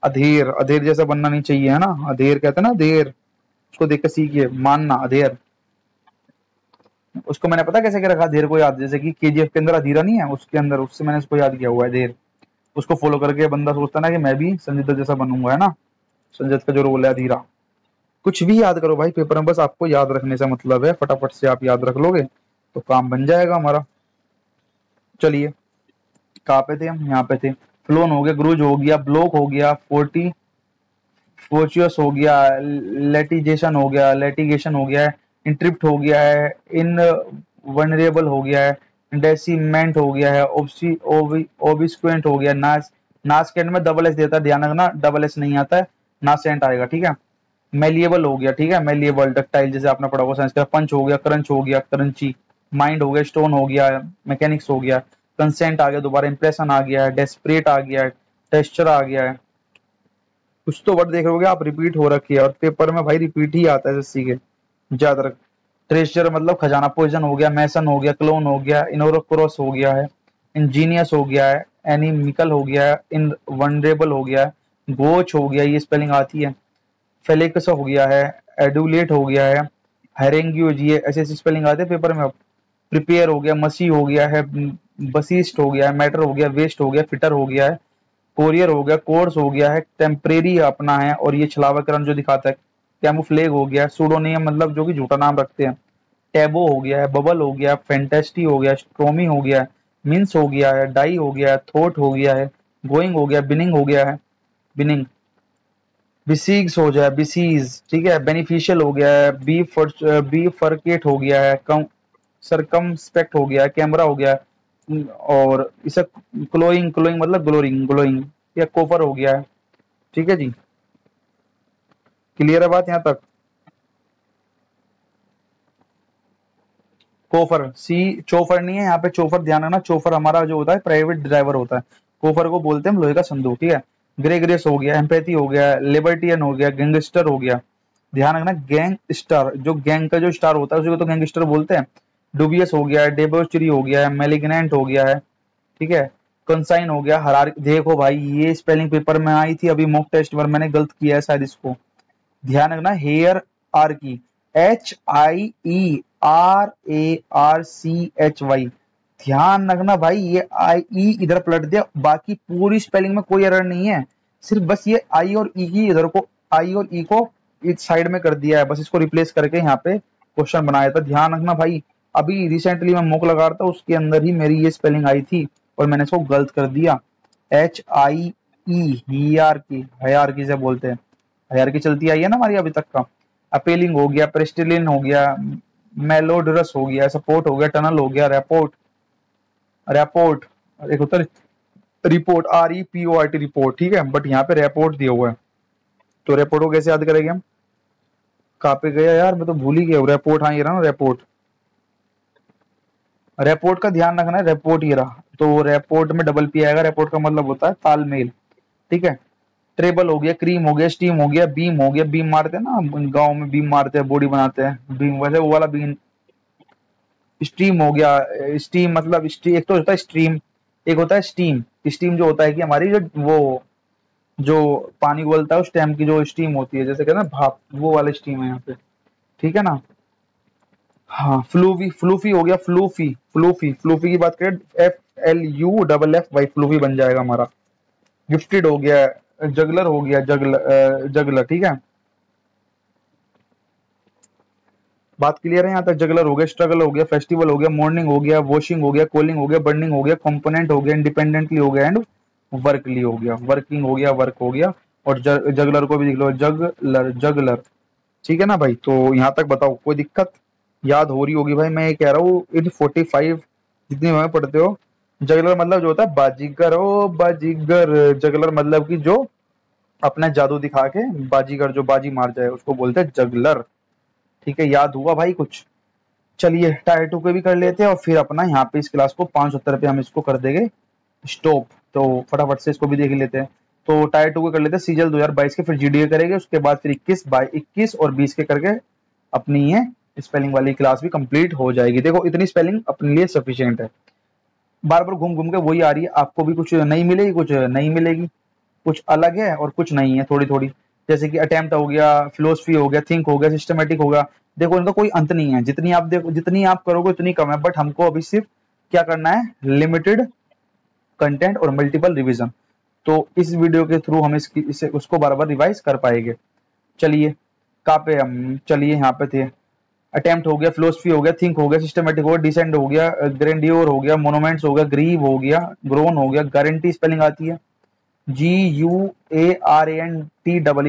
अधेर, अधेर जैसा बनना नहीं चाहिए, है ना, अधेर कहते हैं ना, अधेर, उसको देख कर सीखिए, मानना अधेर। उसको मैंने पता कैसे क्या रखा अधेर को याद, जैसे कि KGF के अंदर अधीरा नहीं है, उसके अंदर, उससे मैंने उसको याद किया हुआ है अधेर। उसको फॉलो करके बंदा सोचता ना कि मैं भी संजय दत्त जैसा बनूंगा, है ना, संजय दत्त का जो रोल है अधीरा। कुछ भी याद करो भाई पेपर में, बस आपको याद रखने से मतलब है, फटाफट से आप याद रख लोगे तो काम बन जाएगा हमारा। चलिए, कहाँ पे थे हम, यहाँ पे थे। फ्लोन हो गया, ग्रूज हो गया, ब्लॉक हो गया, फोर्चुअस हो गया, लेटिगेशन हो गया है, इंट्रिप्ट हो गया है, इन वनरेबल हो गया है, डेसीमेंट हो गया है, ओबिस्क्वेंट हो गया, नास के एंड में डबल एस देता है, ध्यान रखना, डबल एस नहीं आता है, नासेंट आएगा, ठीक है। मेलिएबल हो गया, ठीक है, मेलिएबल, डक्टाइल जैसे आपने पढ़ा होगा साइंस का। पंच हो गया, क्रंच हो गया, क्रंची, माइंड हो गया, स्टोन हो गया, मैकेनिक्स हो गया, कंसेंट आ गया, दोबारा इंप्रेशन आ गया है, डेस्परेट आ गया है, टेक्सचर आ गया है। कुछ तो वर्ड देख रहे आप रिपीट हो रखी है, और पेपर में भाई रिपीट ही आता है एसएससी के ज्यादातर। ट्रेजर मतलब खजाना, पोइजन हो गया, मैसन हो गया, क्लोन हो गया, इनोरोक्रोस हो गया है, इंजीनियस हो गया है, एनिमिकल हो गया है, इन वनरेबल हो गया है, गोच हो गया, ये स्पेलिंग आती है, फेलिक्स हो गया है, एडुलेट हो गया है, हेरेंग्यूज, ये ऐसे ऐसे स्पेलिंग आते हैं पेपर में। अब प्रिपेयर हो गया, मसी हो गया है, बसिस्ट हो गया है, मैटर हो गया, वेस्ट हो गया, फिटर हो गया है, कोरियर हो गया, कोर्स हो गया है, टेम्परेरी अपना है, और ये छलावाकरण जो दिखाता है, कैमोफ्लेग हो गया, सूडोनियम मतलब जो कि झूठा नाम रखते हैं, टैबो हो गया है, बबल हो गया, फैंटेस्टी हो गया, स्ट्रोमी हो गया है, मिन्स हो गया है, डाई हो गया है, थोट हो गया है, गोइंग हो गया, बिनिंग हो गया है, बिनिंग, बिसीग्स हो जाए, बिसीज, ठीक है, बेनिफिशियल हो गया है, बी फर्केट हो गया है, सरकमस्पेक्ट हो गया, कैमरा हो गया, और इसे क्लोइंग, क्लोइंग मतलब ग्लोरिंग, ग्लोइंग, या कोपर हो गया है। ठीक है जी, क्लियर है बात यहाँ तक? कोफर, सी, चोफर नहीं है यहाँ पे, चोफर ध्यान रखना, चोफर हमारा जो होता है प्राइवेट ड्राइवर होता है, कोफर को बोलते हैं हम लोहे का संदूक। ठीक है, ग्रेगरियस हो गया, एम्पैथी हो गया, लिबर्टियन हो गया, गैंगस्टर हो गया। ध्यान रखना, गैंग स्टार, जो गैंग का जो स्टार होता है उसी को तो गैंगस्टर बोलते हैं। डुबियस हो गया, डेबोचरी हो गया, मेलिग्नेंट हो गया है। ठीक है, कंसाइन हो गया, हरार। देखो भाई ये स्पेलिंग पेपर में आई थी अभी मॉक टेस्ट पर, मैंने गलत किया है शायद इसको। ध्यान रखना, हेयर आर की, HIERARCHY। ध्यान रखना भाई, ये आई ई इधर पलट दिया, बाकी पूरी स्पेलिंग में कोई एरर नहीं है, सिर्फ बस ये आई और ई की इधर को, आई और ई को इस साइड में कर दिया है, बस इसको रिप्लेस करके यहाँ पे क्वेश्चन बनाया था। ध्यान रखना भाई, अभी रिसेंटली मैं मॉक लगा रहा था, उसके अंदर ही मेरी ये स्पेलिंग आई थी और मैंने इसको गलत कर दिया। HIE, से बोलते हैं, हायरार्की चलती आई है ना हमारी अभी तक का। अपीलिंग हो गया, प्रेस्टिलिन हो गया, मेलोडरस हो गया, सपोर्ट हो गया, टनल हो गया, रेपोर्ट, रेपोर्ट एक होता है रिपोर्ट, REPORT रिपोर्ट। ठीक है, बट यहाँ पे रेपोर्ट दिया हुआ है, तो रेपोर्ट को कैसे याद करेंगे हम? कहाँ पे गया यार, मैं तो भूल ही गया। रेपोर्ट, हाँ ये रहा ना रेपोर्ट, रेपोर्ट का ध्यान रखना है, रेपोर्ट ये रहा, तो रेपोर्ट में डबल पी आएगा, रेपोर्ट का मतलब होता है तालमेल। ठीक है, ट्रेबल हो गया, क्रीम हो गया, स्टीम हो गया, बीम हो गया, बीम मारते हैं ना गांव में, बीम मारते हैं, बॉडी बनाते हैं बीम, वैसे वो वाला बीम। स्टीम हो गया, स्टीम मतलब एक तो होता है स्ट्रीम, एक होता है स्टीम। स्टीम जो होता है कि हमारी जो वो जो पानी उबलता है उस टाइम की जो स्टीम होती है, जैसे कहते हैं ना भाप, वो वाला स्टीम है यहाँ पे। ठीक है ना। हाँ, फ्लूवी, फ्लूफी हो गया, फ्लूफी, फ्लूफी, फ्लूफी की बात करें, FLUFFY, फ्लूफी बन जाएगा हमारा। गिफ्टेड हो गया, जगलर हो गया, जगलर, जगलर। ठीक है, बात क्लियर है यहाँ तक? जगलर हो गया, स्ट्रगल हो गया, फेस्टिवल हो गया, मॉर्निंग हो गया, वॉशिंग हो गया, कॉलिंग हो गया, बर्निंग हो गया, कंपोनेंट हो गया, इंडिपेंडेंटली हो गया, एंड वर्कली हो गया, वर्किंग हो गया, वर्क हो गया। और जगलर को भी लिख लो, जगलर, जगलर। ठीक है ना भाई, तो यहाँ तक बताओ कोई दिक्कत? याद हो रही होगी भाई, मैं ये कह रहा हूँ इन 45 जितनी में पढ़ते हो। जगलर मतलब जो होता है बाजीगर, ओ बाजीगर, जगलर मतलब कि जो अपना जादू दिखा के बाजीगर जो बाजी मार जाए उसको बोलते हैं जगलर। ठीक है, याद हुआ भाई कुछ? चलिए टायर 2 के भी कर लेते हैं और फिर अपना यहाँ पे इस क्लास को 5:70 पे हम इसको कर देंगे स्टॉप। तो फटाफट से इसको भी देख लेते हैं। तो टायर 2 के कर लेते हैं सीजल 2022 के, फिर GDA करेंगे, उसके बाद फिर 21 और 20 के करके अपनी ये स्पेलिंग वाली क्लास भी कंप्लीट हो जाएगी। देखो इतनी स्पेलिंग अपने लिए सफिशियंट है, बार बार घूम घूम के वही आ रही है, आपको भी कुछ नहीं मिलेगी, कुछ नहीं मिलेगी, कुछ अलग है और कुछ नहीं है, थोड़ी थोड़ी। जैसे कि अटेम्प्ट हो गया, फिलोसफी हो गया, थिंक हो गया, सिस्टमेटिक होगा। देखो इनका कोई अंत नहीं है, जितनी आप देखो, जितनी आप करोगे उतनी कम है, बट हमको अभी सिर्फ क्या करना है, लिमिटेड कंटेंट और मल्टीपल रिवीजन। तो इस वीडियो के थ्रू हम इसे उसको बार बार रिवाइज कर पाएंगे। चलिए कहाँ पे हम, चलिए यहाँ पे थे। अटेम्प्ट हो गया, फिलोसफी हो गया, थिंक हो गया, सिस्टमेटिक हो गया, डिसेंड हो गया, ग्रेंडियोर हो गया, मोनूमेंट्स हो गया, ग्रीव हो गया, ग्रोन हो गया, गारंटी स्पेलिंग आती है GUARANT,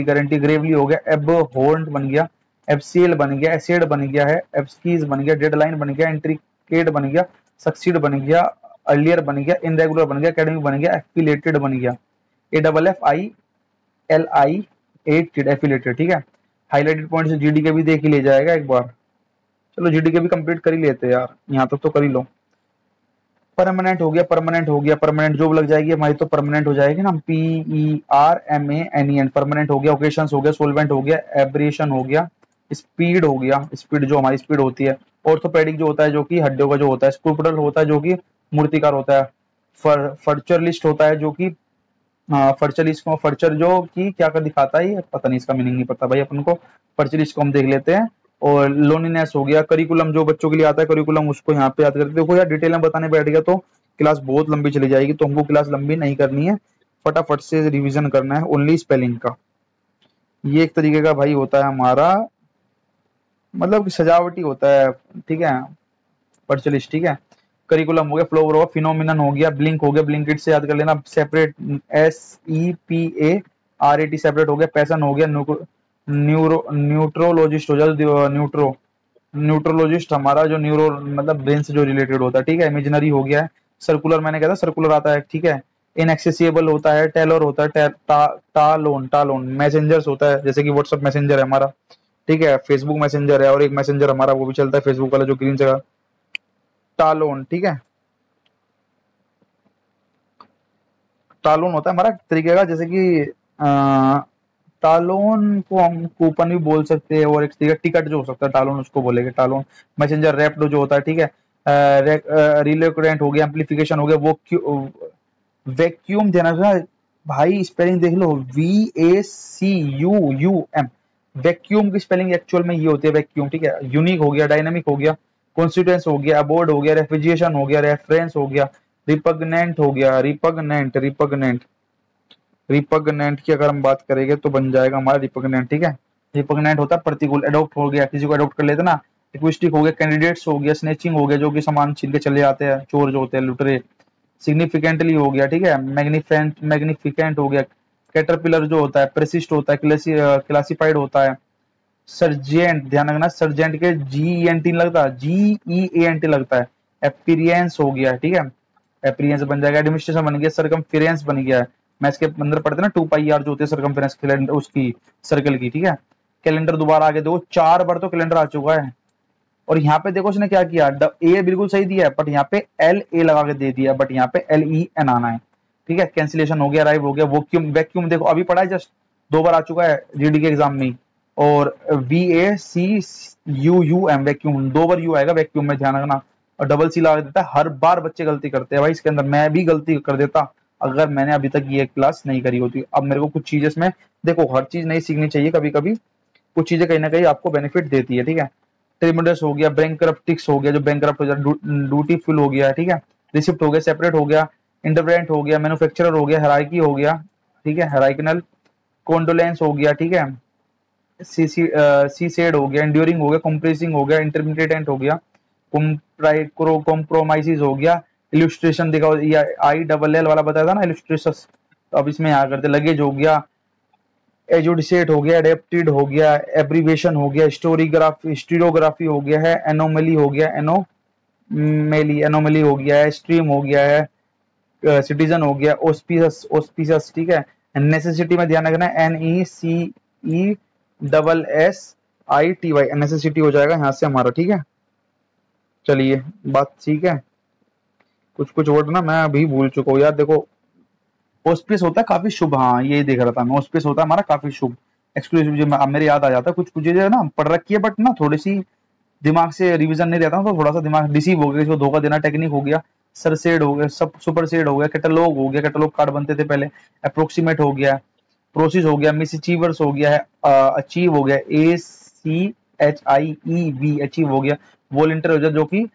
गारंटी। ग्रेवली हो गया, एब हॉर्न बन गया, एफसीएल बन गया, एसिड बन गया है, एब्सकीज बन गया, डेडलाइन बन गया, इंट्रिकेट बन गया, सक्सीड बन गया, अर्लियर बन गया, इनरेगुलर बन गया, एकेडमिक बन गया, एफिलेटेड बन गया, AFFILI, एफिलेटेड। ठीक है, हाईलाइटेड पॉइंट से GD के भी देख ही ले जाएगा एक बार। चलो GD के भी कंप्लीट कर ही लेते हैं यार, यहाँ तक तो कर ही लो। परमानेंट हो गया, परमानेंट हो गया, परमानेंट जॉब लग जाएगी हमारी तो परमानेंट हो जाएगी ना, PERMANEN, परमानेंट हो गया। ओकेशंस हो गया, सोलवेंट हो गया, एब्रेशन हो गया, स्पीड हो गया, स्पीड जो हमारी स्पीड होती है। ऑर्थोपेडिक जो होता है जो कि हड्डियों का जो होता है, स्क्रूपडल होता है जो कि मूर्तिकार होता है, फर्चरलिस्ट होता है जो कि फर्चरलिस्ट को, फर्चर जो कि क्या कर दिखाता है, ये पता नहीं, इसका मीनिंग नहीं पता भाई अपन को। फर्चरलिस्ट को हम देख लेते हैं। और लोनलीनेस हो गया, करिकुलम जो बच्चों के लिए आता है करिकुलम, उसको यहाँ पे याद करते। देखो यार डिटेल में बताने बैठ गया तो क्लास बहुत लंबी चली जाएगी, तो हमको क्लास लंबी नहीं करनी है, फटाफट से रिवीजन करना है ओनली स्पेलिंग का। ये एक तरीके का भाई होता है हमारा, मतलब सजावटी होता है। ठीक है, पर्चलिस्ट। ठीक है, करिकुलम हो गया, फ्लोवर हो गया, फिनोमिनन हो गया, ब्लिंक हो गया, ब्लिंकिट से याद कर लेना, सेपरेट SEPARAT सेपरेट हो गया, पैसन हो गया, न्यूट्रोलॉजिस्ट हो जाए, न्यूट्रो न्यूट्रोलॉजिस्ट हमारा जो न्यूरो मतलब ब्रेन से जो रिलेटेड होता है, ठीक है। इमेजिनरी हो गया है। सर्कुलर मैंने कहा था सर्कुलर आता है, ठीक है। इनएक्सेसिबल होता है, टेलर होता है, टालोन टालोन मैसेंजर्स होता है, जैसे कि व्हाट्सएप मैसेंजर है हमारा, ठीक है। फेसबुक मैसेंजर है, और एक मैसेंजर हमारा वो भी चलता है फेसबुक वाला जो ग्रीन जगह, टालोन, ठीक है। टालोन होता है हमारा तरीके का, जैसे कि टालोन को हम कूपन भी बोल सकते हैं, और एक तरीका टिकट जो हो सकता है टालोन उसको बोलेंगे टालोन। मैसेंजर रैप्डो जो होता है, ठीक है। रिलोक्रेंट हो गया, एम्पलीफिकेशन हो गया, वो वैक्यूम देना भाई, स्पेलिंग देख लो, VACUUM। वैक्यूम की स्पेलिंग एक्चुअल में ये होती है वैक्यूम, ठीक है। यूनिक हो गया, डायनामिक हो गया, कॉन्स्टिट्यूएंस हो गया, अबोर्ड हो गया, रेफ्रिजरेशन हो गया, रेफरेंस हो गया, रिपगनेंट हो गया, रिपगनेंट रिपगनेंट रिपगनेंट की अगर हम बात करेंगे तो बन जाएगा हमारा रिपगनेंट, ठीक है। रिपगनेंट होता है प्रतिकूल, एडॉप्ट हो गया, किसी को एडॉप्ट कर लेते ना। इक्विस्टिक हो गया, कैंडिडेट्स हो गया, स्नेचिंग हो गया, जो कि सामान छीन के चले जाते हैं, चोर जो होते हैं, लुटेरे। सिग्निफिकेंटली हो गया, ठीक है। मैग्निफिकेंट हो गया। कैटरपिलर जो होता है, प्रेसिस्ट होता है, क्लासिफाइड होता है। सर्जेंट, ध्यान रखना, सर्जेंट के GENT लगता है, GEANT लगता है। एपीरियंस हो गया, ठीक है। एपीरियंस बन जाएगा। एडमिनिस्ट्रेशन बन गया, सरकमफेरेंस बन गया है। मैथ्स के अंदर पढ़ते ना 2πr जो होती है सरकमफेरेंस उसकी, सर्कल की, ठीक है। कैलेंडर दोबारा आगे देखो, 4 बार तो कैलेंडर आ चुका है। और यहाँ पे देखो उसने क्या किया, ए बिल्कुल सही दिया है, बट यहाँ पे LA लगा के दे दिया, बट यहाँ पे LEN आना है, ठीक है। कैंसिलेशन हो गया, अराइव हो गया। वैक्यूम, वैक्यूम देखो अभी पढ़ा है, जस्ट 2 बार आ चुका है GD के एग्जाम में। और VACUUM वैक्यूम, 2 बार यू आएगा वैक्यूम में, ध्यान रखना। और डबल C लगा देता है, हर बार बच्चे गलती करते हैं भाई इसके अंदर, मैं भी गलती कर देता अगर मैंने अभी तक ये क्लास नहीं करी होती। अब मेरे को कुछ चीजें इसमें देखो, हर चीज नहीं सीखनी चाहिए, कभी कभी कुछ चीजें कहीं ना कहीं आपको बेनिफिट देती है, ठीक है। ट्रिमडस हो गया, बैंकरप्टिक्स हो गया, जो बैंकरप्ट हो जाए, ड्यूटीफुल हो गया, ठीक है। रिसिप्ट हो गया, सेपरेट हो गया, इंटरप्रेंट हो गया, मैन्युफैक्चरर हो गया, हेरार्की हो गया, ठीक है, हेराइकनल। कॉन्डोलेंस हो गया, ठीक है। सीसेड हो गया, एंड्योरिंग हो गया, कंप्रेसिंग हो गया, इंटरमीडिएटेंट हो गया, कॉम्प्रोमाइसिस हो गया। इलस्ट्रेशन देखा, ILL वाला बताया था ना, इलस्ट्रेशन। अब इसमें यहाँ करते, लगेज हो गया, एजुडिसेट हो गया, एडेप्टेड हो गया, एब्रीवेशन हो गया, स्टीरोग्राफी हो गया है, एनोमली हो गया, एनोमली हो गया है, स्ट्रीम हो गया है, सिटीजन हो गया, ऑस्पिसस, ठीक है। नेसेसिटी में ध्यान रखना है, NECESSITY, नेसेसिटी हो जाएगा यहाँ से हमारा, ठीक है। चलिए, बात ठीक है। कुछ कुछ वर्ड ना मैं अभी भूल चुका हूँ यार, देखो। ऑस्पिस होता है काफी शुभ, हाँ ये देख रहा था मैं, ऑस्पिस होता है हमारा काफी शुभ, एक्सक्लूसिव। जो अब मेरे याद आ जाता है, कुछ कुछ चीजें ना पढ़ रखी है, बट ना थोड़ी सी दिमाग से रिवीजन नहीं रहता, तो थोड़ा सा दिमाग डिसीव हो गया, इसको धोखा देना टेक्निक हो गया, सरसेड हो गया, सब सुपरसेड हो गया, कैटलॉग हो गया, कैटलॉग कार्ड बनते थे पहले, अप्रोक्सीमेट हो गया, प्रोसेस हो गया, मिस अचीवर्स हो गया है, अचीव हो गया, ACHIEV अचीव हो गया, वॉलंटियर हो गया, जो कि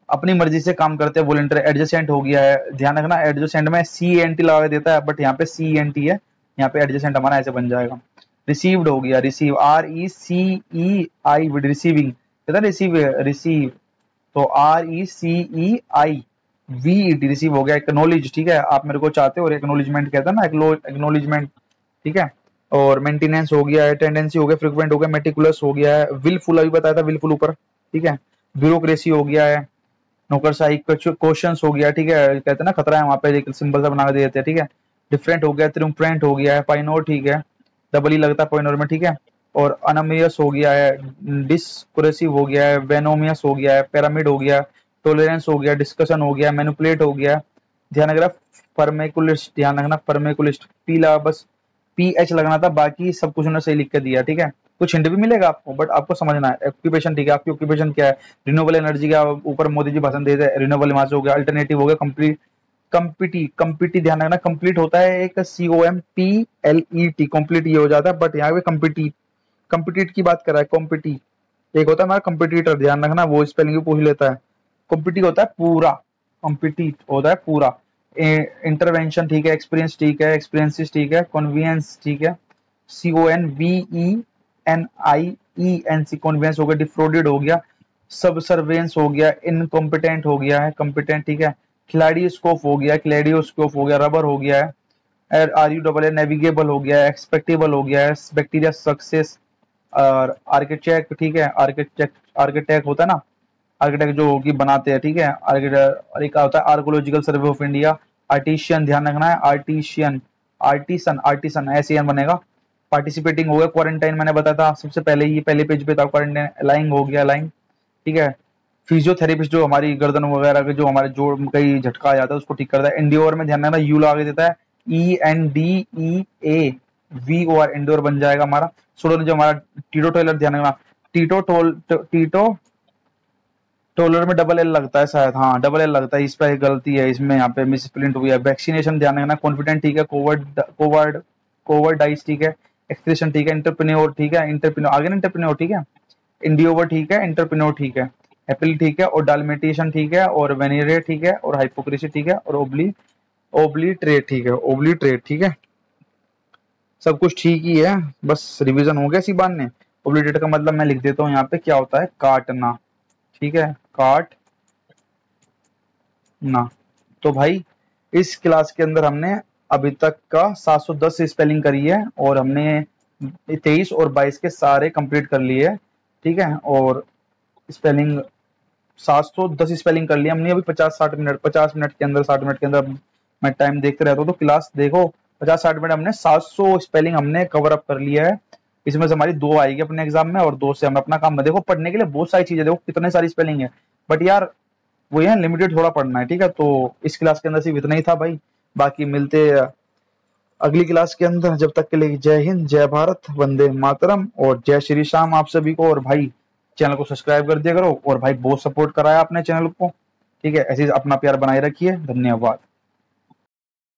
अपनी मर्जी से काम करते हैं, वॉलंटियर। एडजेसेंट हो गया है, ध्यान रखना, एडजेसेंट में CENT लगा देता है, बट यहाँ पे CENT है, यहाँ पे एडजेसेंट हमारा ऐसे बन जाएगा। रिसीव्ड हो गया, रिसीव, RECEI, रिसीविंग, कहता है रिसीव, रिसीव, तो RECEIVED रिसीव हो गया। एक्नॉलेज, ठीक है, आप मेरे को चाहते हो, और एक्नॉलेजमेंट कहता है ना, एक्नॉलेजमेंट, ठीक है। और मेंटेनेंस हो गया है, टेंडेंसी हो गया, फ्रिक्वेंट हो गया, मेटिकुलस हो गया है, विलफुल अभी बताया था, विलफुल ऊपर, ठीक है। ब्यूरोक्रेसी हो गया है, नौकरशाही, क्वेश्चन हो गया, ठीक है, कहते हैं ना खतरा है वहां पे, एक सिंबल सा बना के दे देते हैं, ठीक है। डिफरेंट हो गया, त्रिम्फ्रेंट हो गया है, पाइनोर, ठीक है, डबल ई लगता है पाइनोर में, ठीक है। और अनमियस हो गया है, डिस्कुरेसिव हो गया है, वेनोमियस हो गया है, पिरामिड हो गया, टोलरेंस हो गया, डिस्कशन हो गया, मैनिपुलेट हो गया, ध्यान रखना, फर्मेकुलिस्ट, ध्यान रखना, फर्मेकुलिस्ट, पीला, बस PH लगना था, बाकी सब कुछ उन्होंने सही लिख के दिया, ठीक है। कुछ हिंट भी मिलेगा आपको, बट आपको समझना है। ऑक्यूपेशन, ठीक है, आपकी ऑक्यूपेशन क्या है, रिन्यूएबल एनर्जी का ऊपर मोदी जी भाषण देते हैं, रिन्यूएबल वहां से हो गया, अल्टरनेटिव हो गया, कंप्लीट, कंपिटी, ध्यान रखना, कंप्लीट होता है एक COMPLET, कंप्लीट ये हो जाता है, बट यहाँ पे कंपिटिट की बात कर रहा है, कॉम्पिटी। एक होता है हमारा कंपिटिटर, ध्यान रखना, वो स्पेलिंग भी पूछ लेता है। कॉम्पिटी होता है पूरा, कॉम्पिटिट होता है पूरा। इंटरवेंशन, ठीक है, एक्सपीरियंस, ठीक है, एक्सपीरियंसिस, ठीक है, कन्वीनियंस, ठीक है, CONVENIENC, कन्वीनियंस हो गया, डिफ्रॉडेड हो गया, सबसर्वेंस हो गया, इनकॉम्पिटेंट हो गया है, कॉम्पिटेंट, ठीक है, क्लैडियोस्कोप हो गया, क्लैडियोस्कोप हो गया, रबर हो गया है, RUEE, नेविगेबल हो गया है, एक्सपेक्टेबल हो गया है, बैक्टीरिया सक्सेस, और आर्किटेक्ट, ठीक है, आर्किटेक्ट होता है ना, आर्किटेक्ट जो कि बनाते हैं, ठीक है, आर्किटेक्ट। और एक होता है archaeological survey of India. Artisan, ध्यान रखना है, आर्टिशियन, आर्टिसन, आर्टिसन ऐसे एन बनेगा। पार्टिसिपेटिंग हो गया, क्वारंटाइन मैंने बताया था सबसे पहले, ये पहले पेज पे था क्वारंटाइन। अलाइंग हो गया, अलाइंग, ठीक है। फिजियोथेरेपिस्ट जो हमारी गर्दन वगैरह के जो हमारे जोड़ में कहीं झटका आ जाता है उसको ठीक करता है। एंड्योर में ध्यान रखना, यू लगा देता है, ENDEAVOR, एंड्योर बन जाएगा हमारा। सुनो जो हमारा टीटो टॉयलर, ध्यान रखना, टीटो टोलर में डबल एल लगता है शायद, हाँ डबल एल लगता है, इस पर गलती है, इसमें यहाँ पे मिसप्रिंट हुई है। वैक्सीनेशन ध्यान रखना, कॉन्फिडेंट ठीक है, कोवर्डाइज ठीक है, एक्सप्रेशन ठीक है, इंटरप्रेन्योर ठीक है, इंटरप्रेन्योर आगे ना, इंटरप्रेन्योर ठीक है, इंडियोवर ठीक है, इंटरप्रेन्योर ठीक है, एपिल ठीक है, और डालमेटिएशन ठीक है, और वेनेरिया ठीक है, और हाइपोक्रेसी ठीक है, और ओब्लीट्रेट ठीक है, ओब्लीट्रेट ठीक है, सब कुछ ठीक ही है, बस रिवीजन हो गया इसी बार ने। ओब्लीट्रेट का मतलब मैं लिख देता हूँ यहाँ पे, क्या होता है, काटना, ठीक है, काट ना। तो भाई इस क्लास के अंदर हमने अभी तक का 710 स्पेलिंग करी है, और हमने 23 और 22 के सारे कंप्लीट कर लिए, ठीक है। और स्पेलिंग 710 स्पेलिंग कर लिया हमने अभी 50 मिनट के अंदर, 60 मिनट के अंदर। मैं टाइम देखते रहता हूँ तो क्लास देखो, 50-60 मिनट हमने 700 स्पेलिंग हमने कवर अप कर लिया है। इसमें से हमारी 2 आएगी अपने एग्जाम में, और 2 से हम अपना काम में, देखो पढ़ने के लिए बहुत सारी चीजें, देखो कितने सारी स्पेलिंग है, बट यार वो है लिमिटेड थोड़ा पढ़ना है, ठीक है। तो इस क्लास के अंदर सिर्फ इतना ही था भाई, बाकी मिलते हैं अगली क्लास के अंदर। जब तक के लिए जय हिंद, जय भारत, वंदे मातरम, और जय श्री श्याम आप सभी को। और भाई चैनल को सब्सक्राइब कर दिया करो, और भाई बहुत सपोर्ट कराया अपने चैनल को, ठीक है, ऐसे ही अपना प्यार बनाए रखिए, धन्यवाद।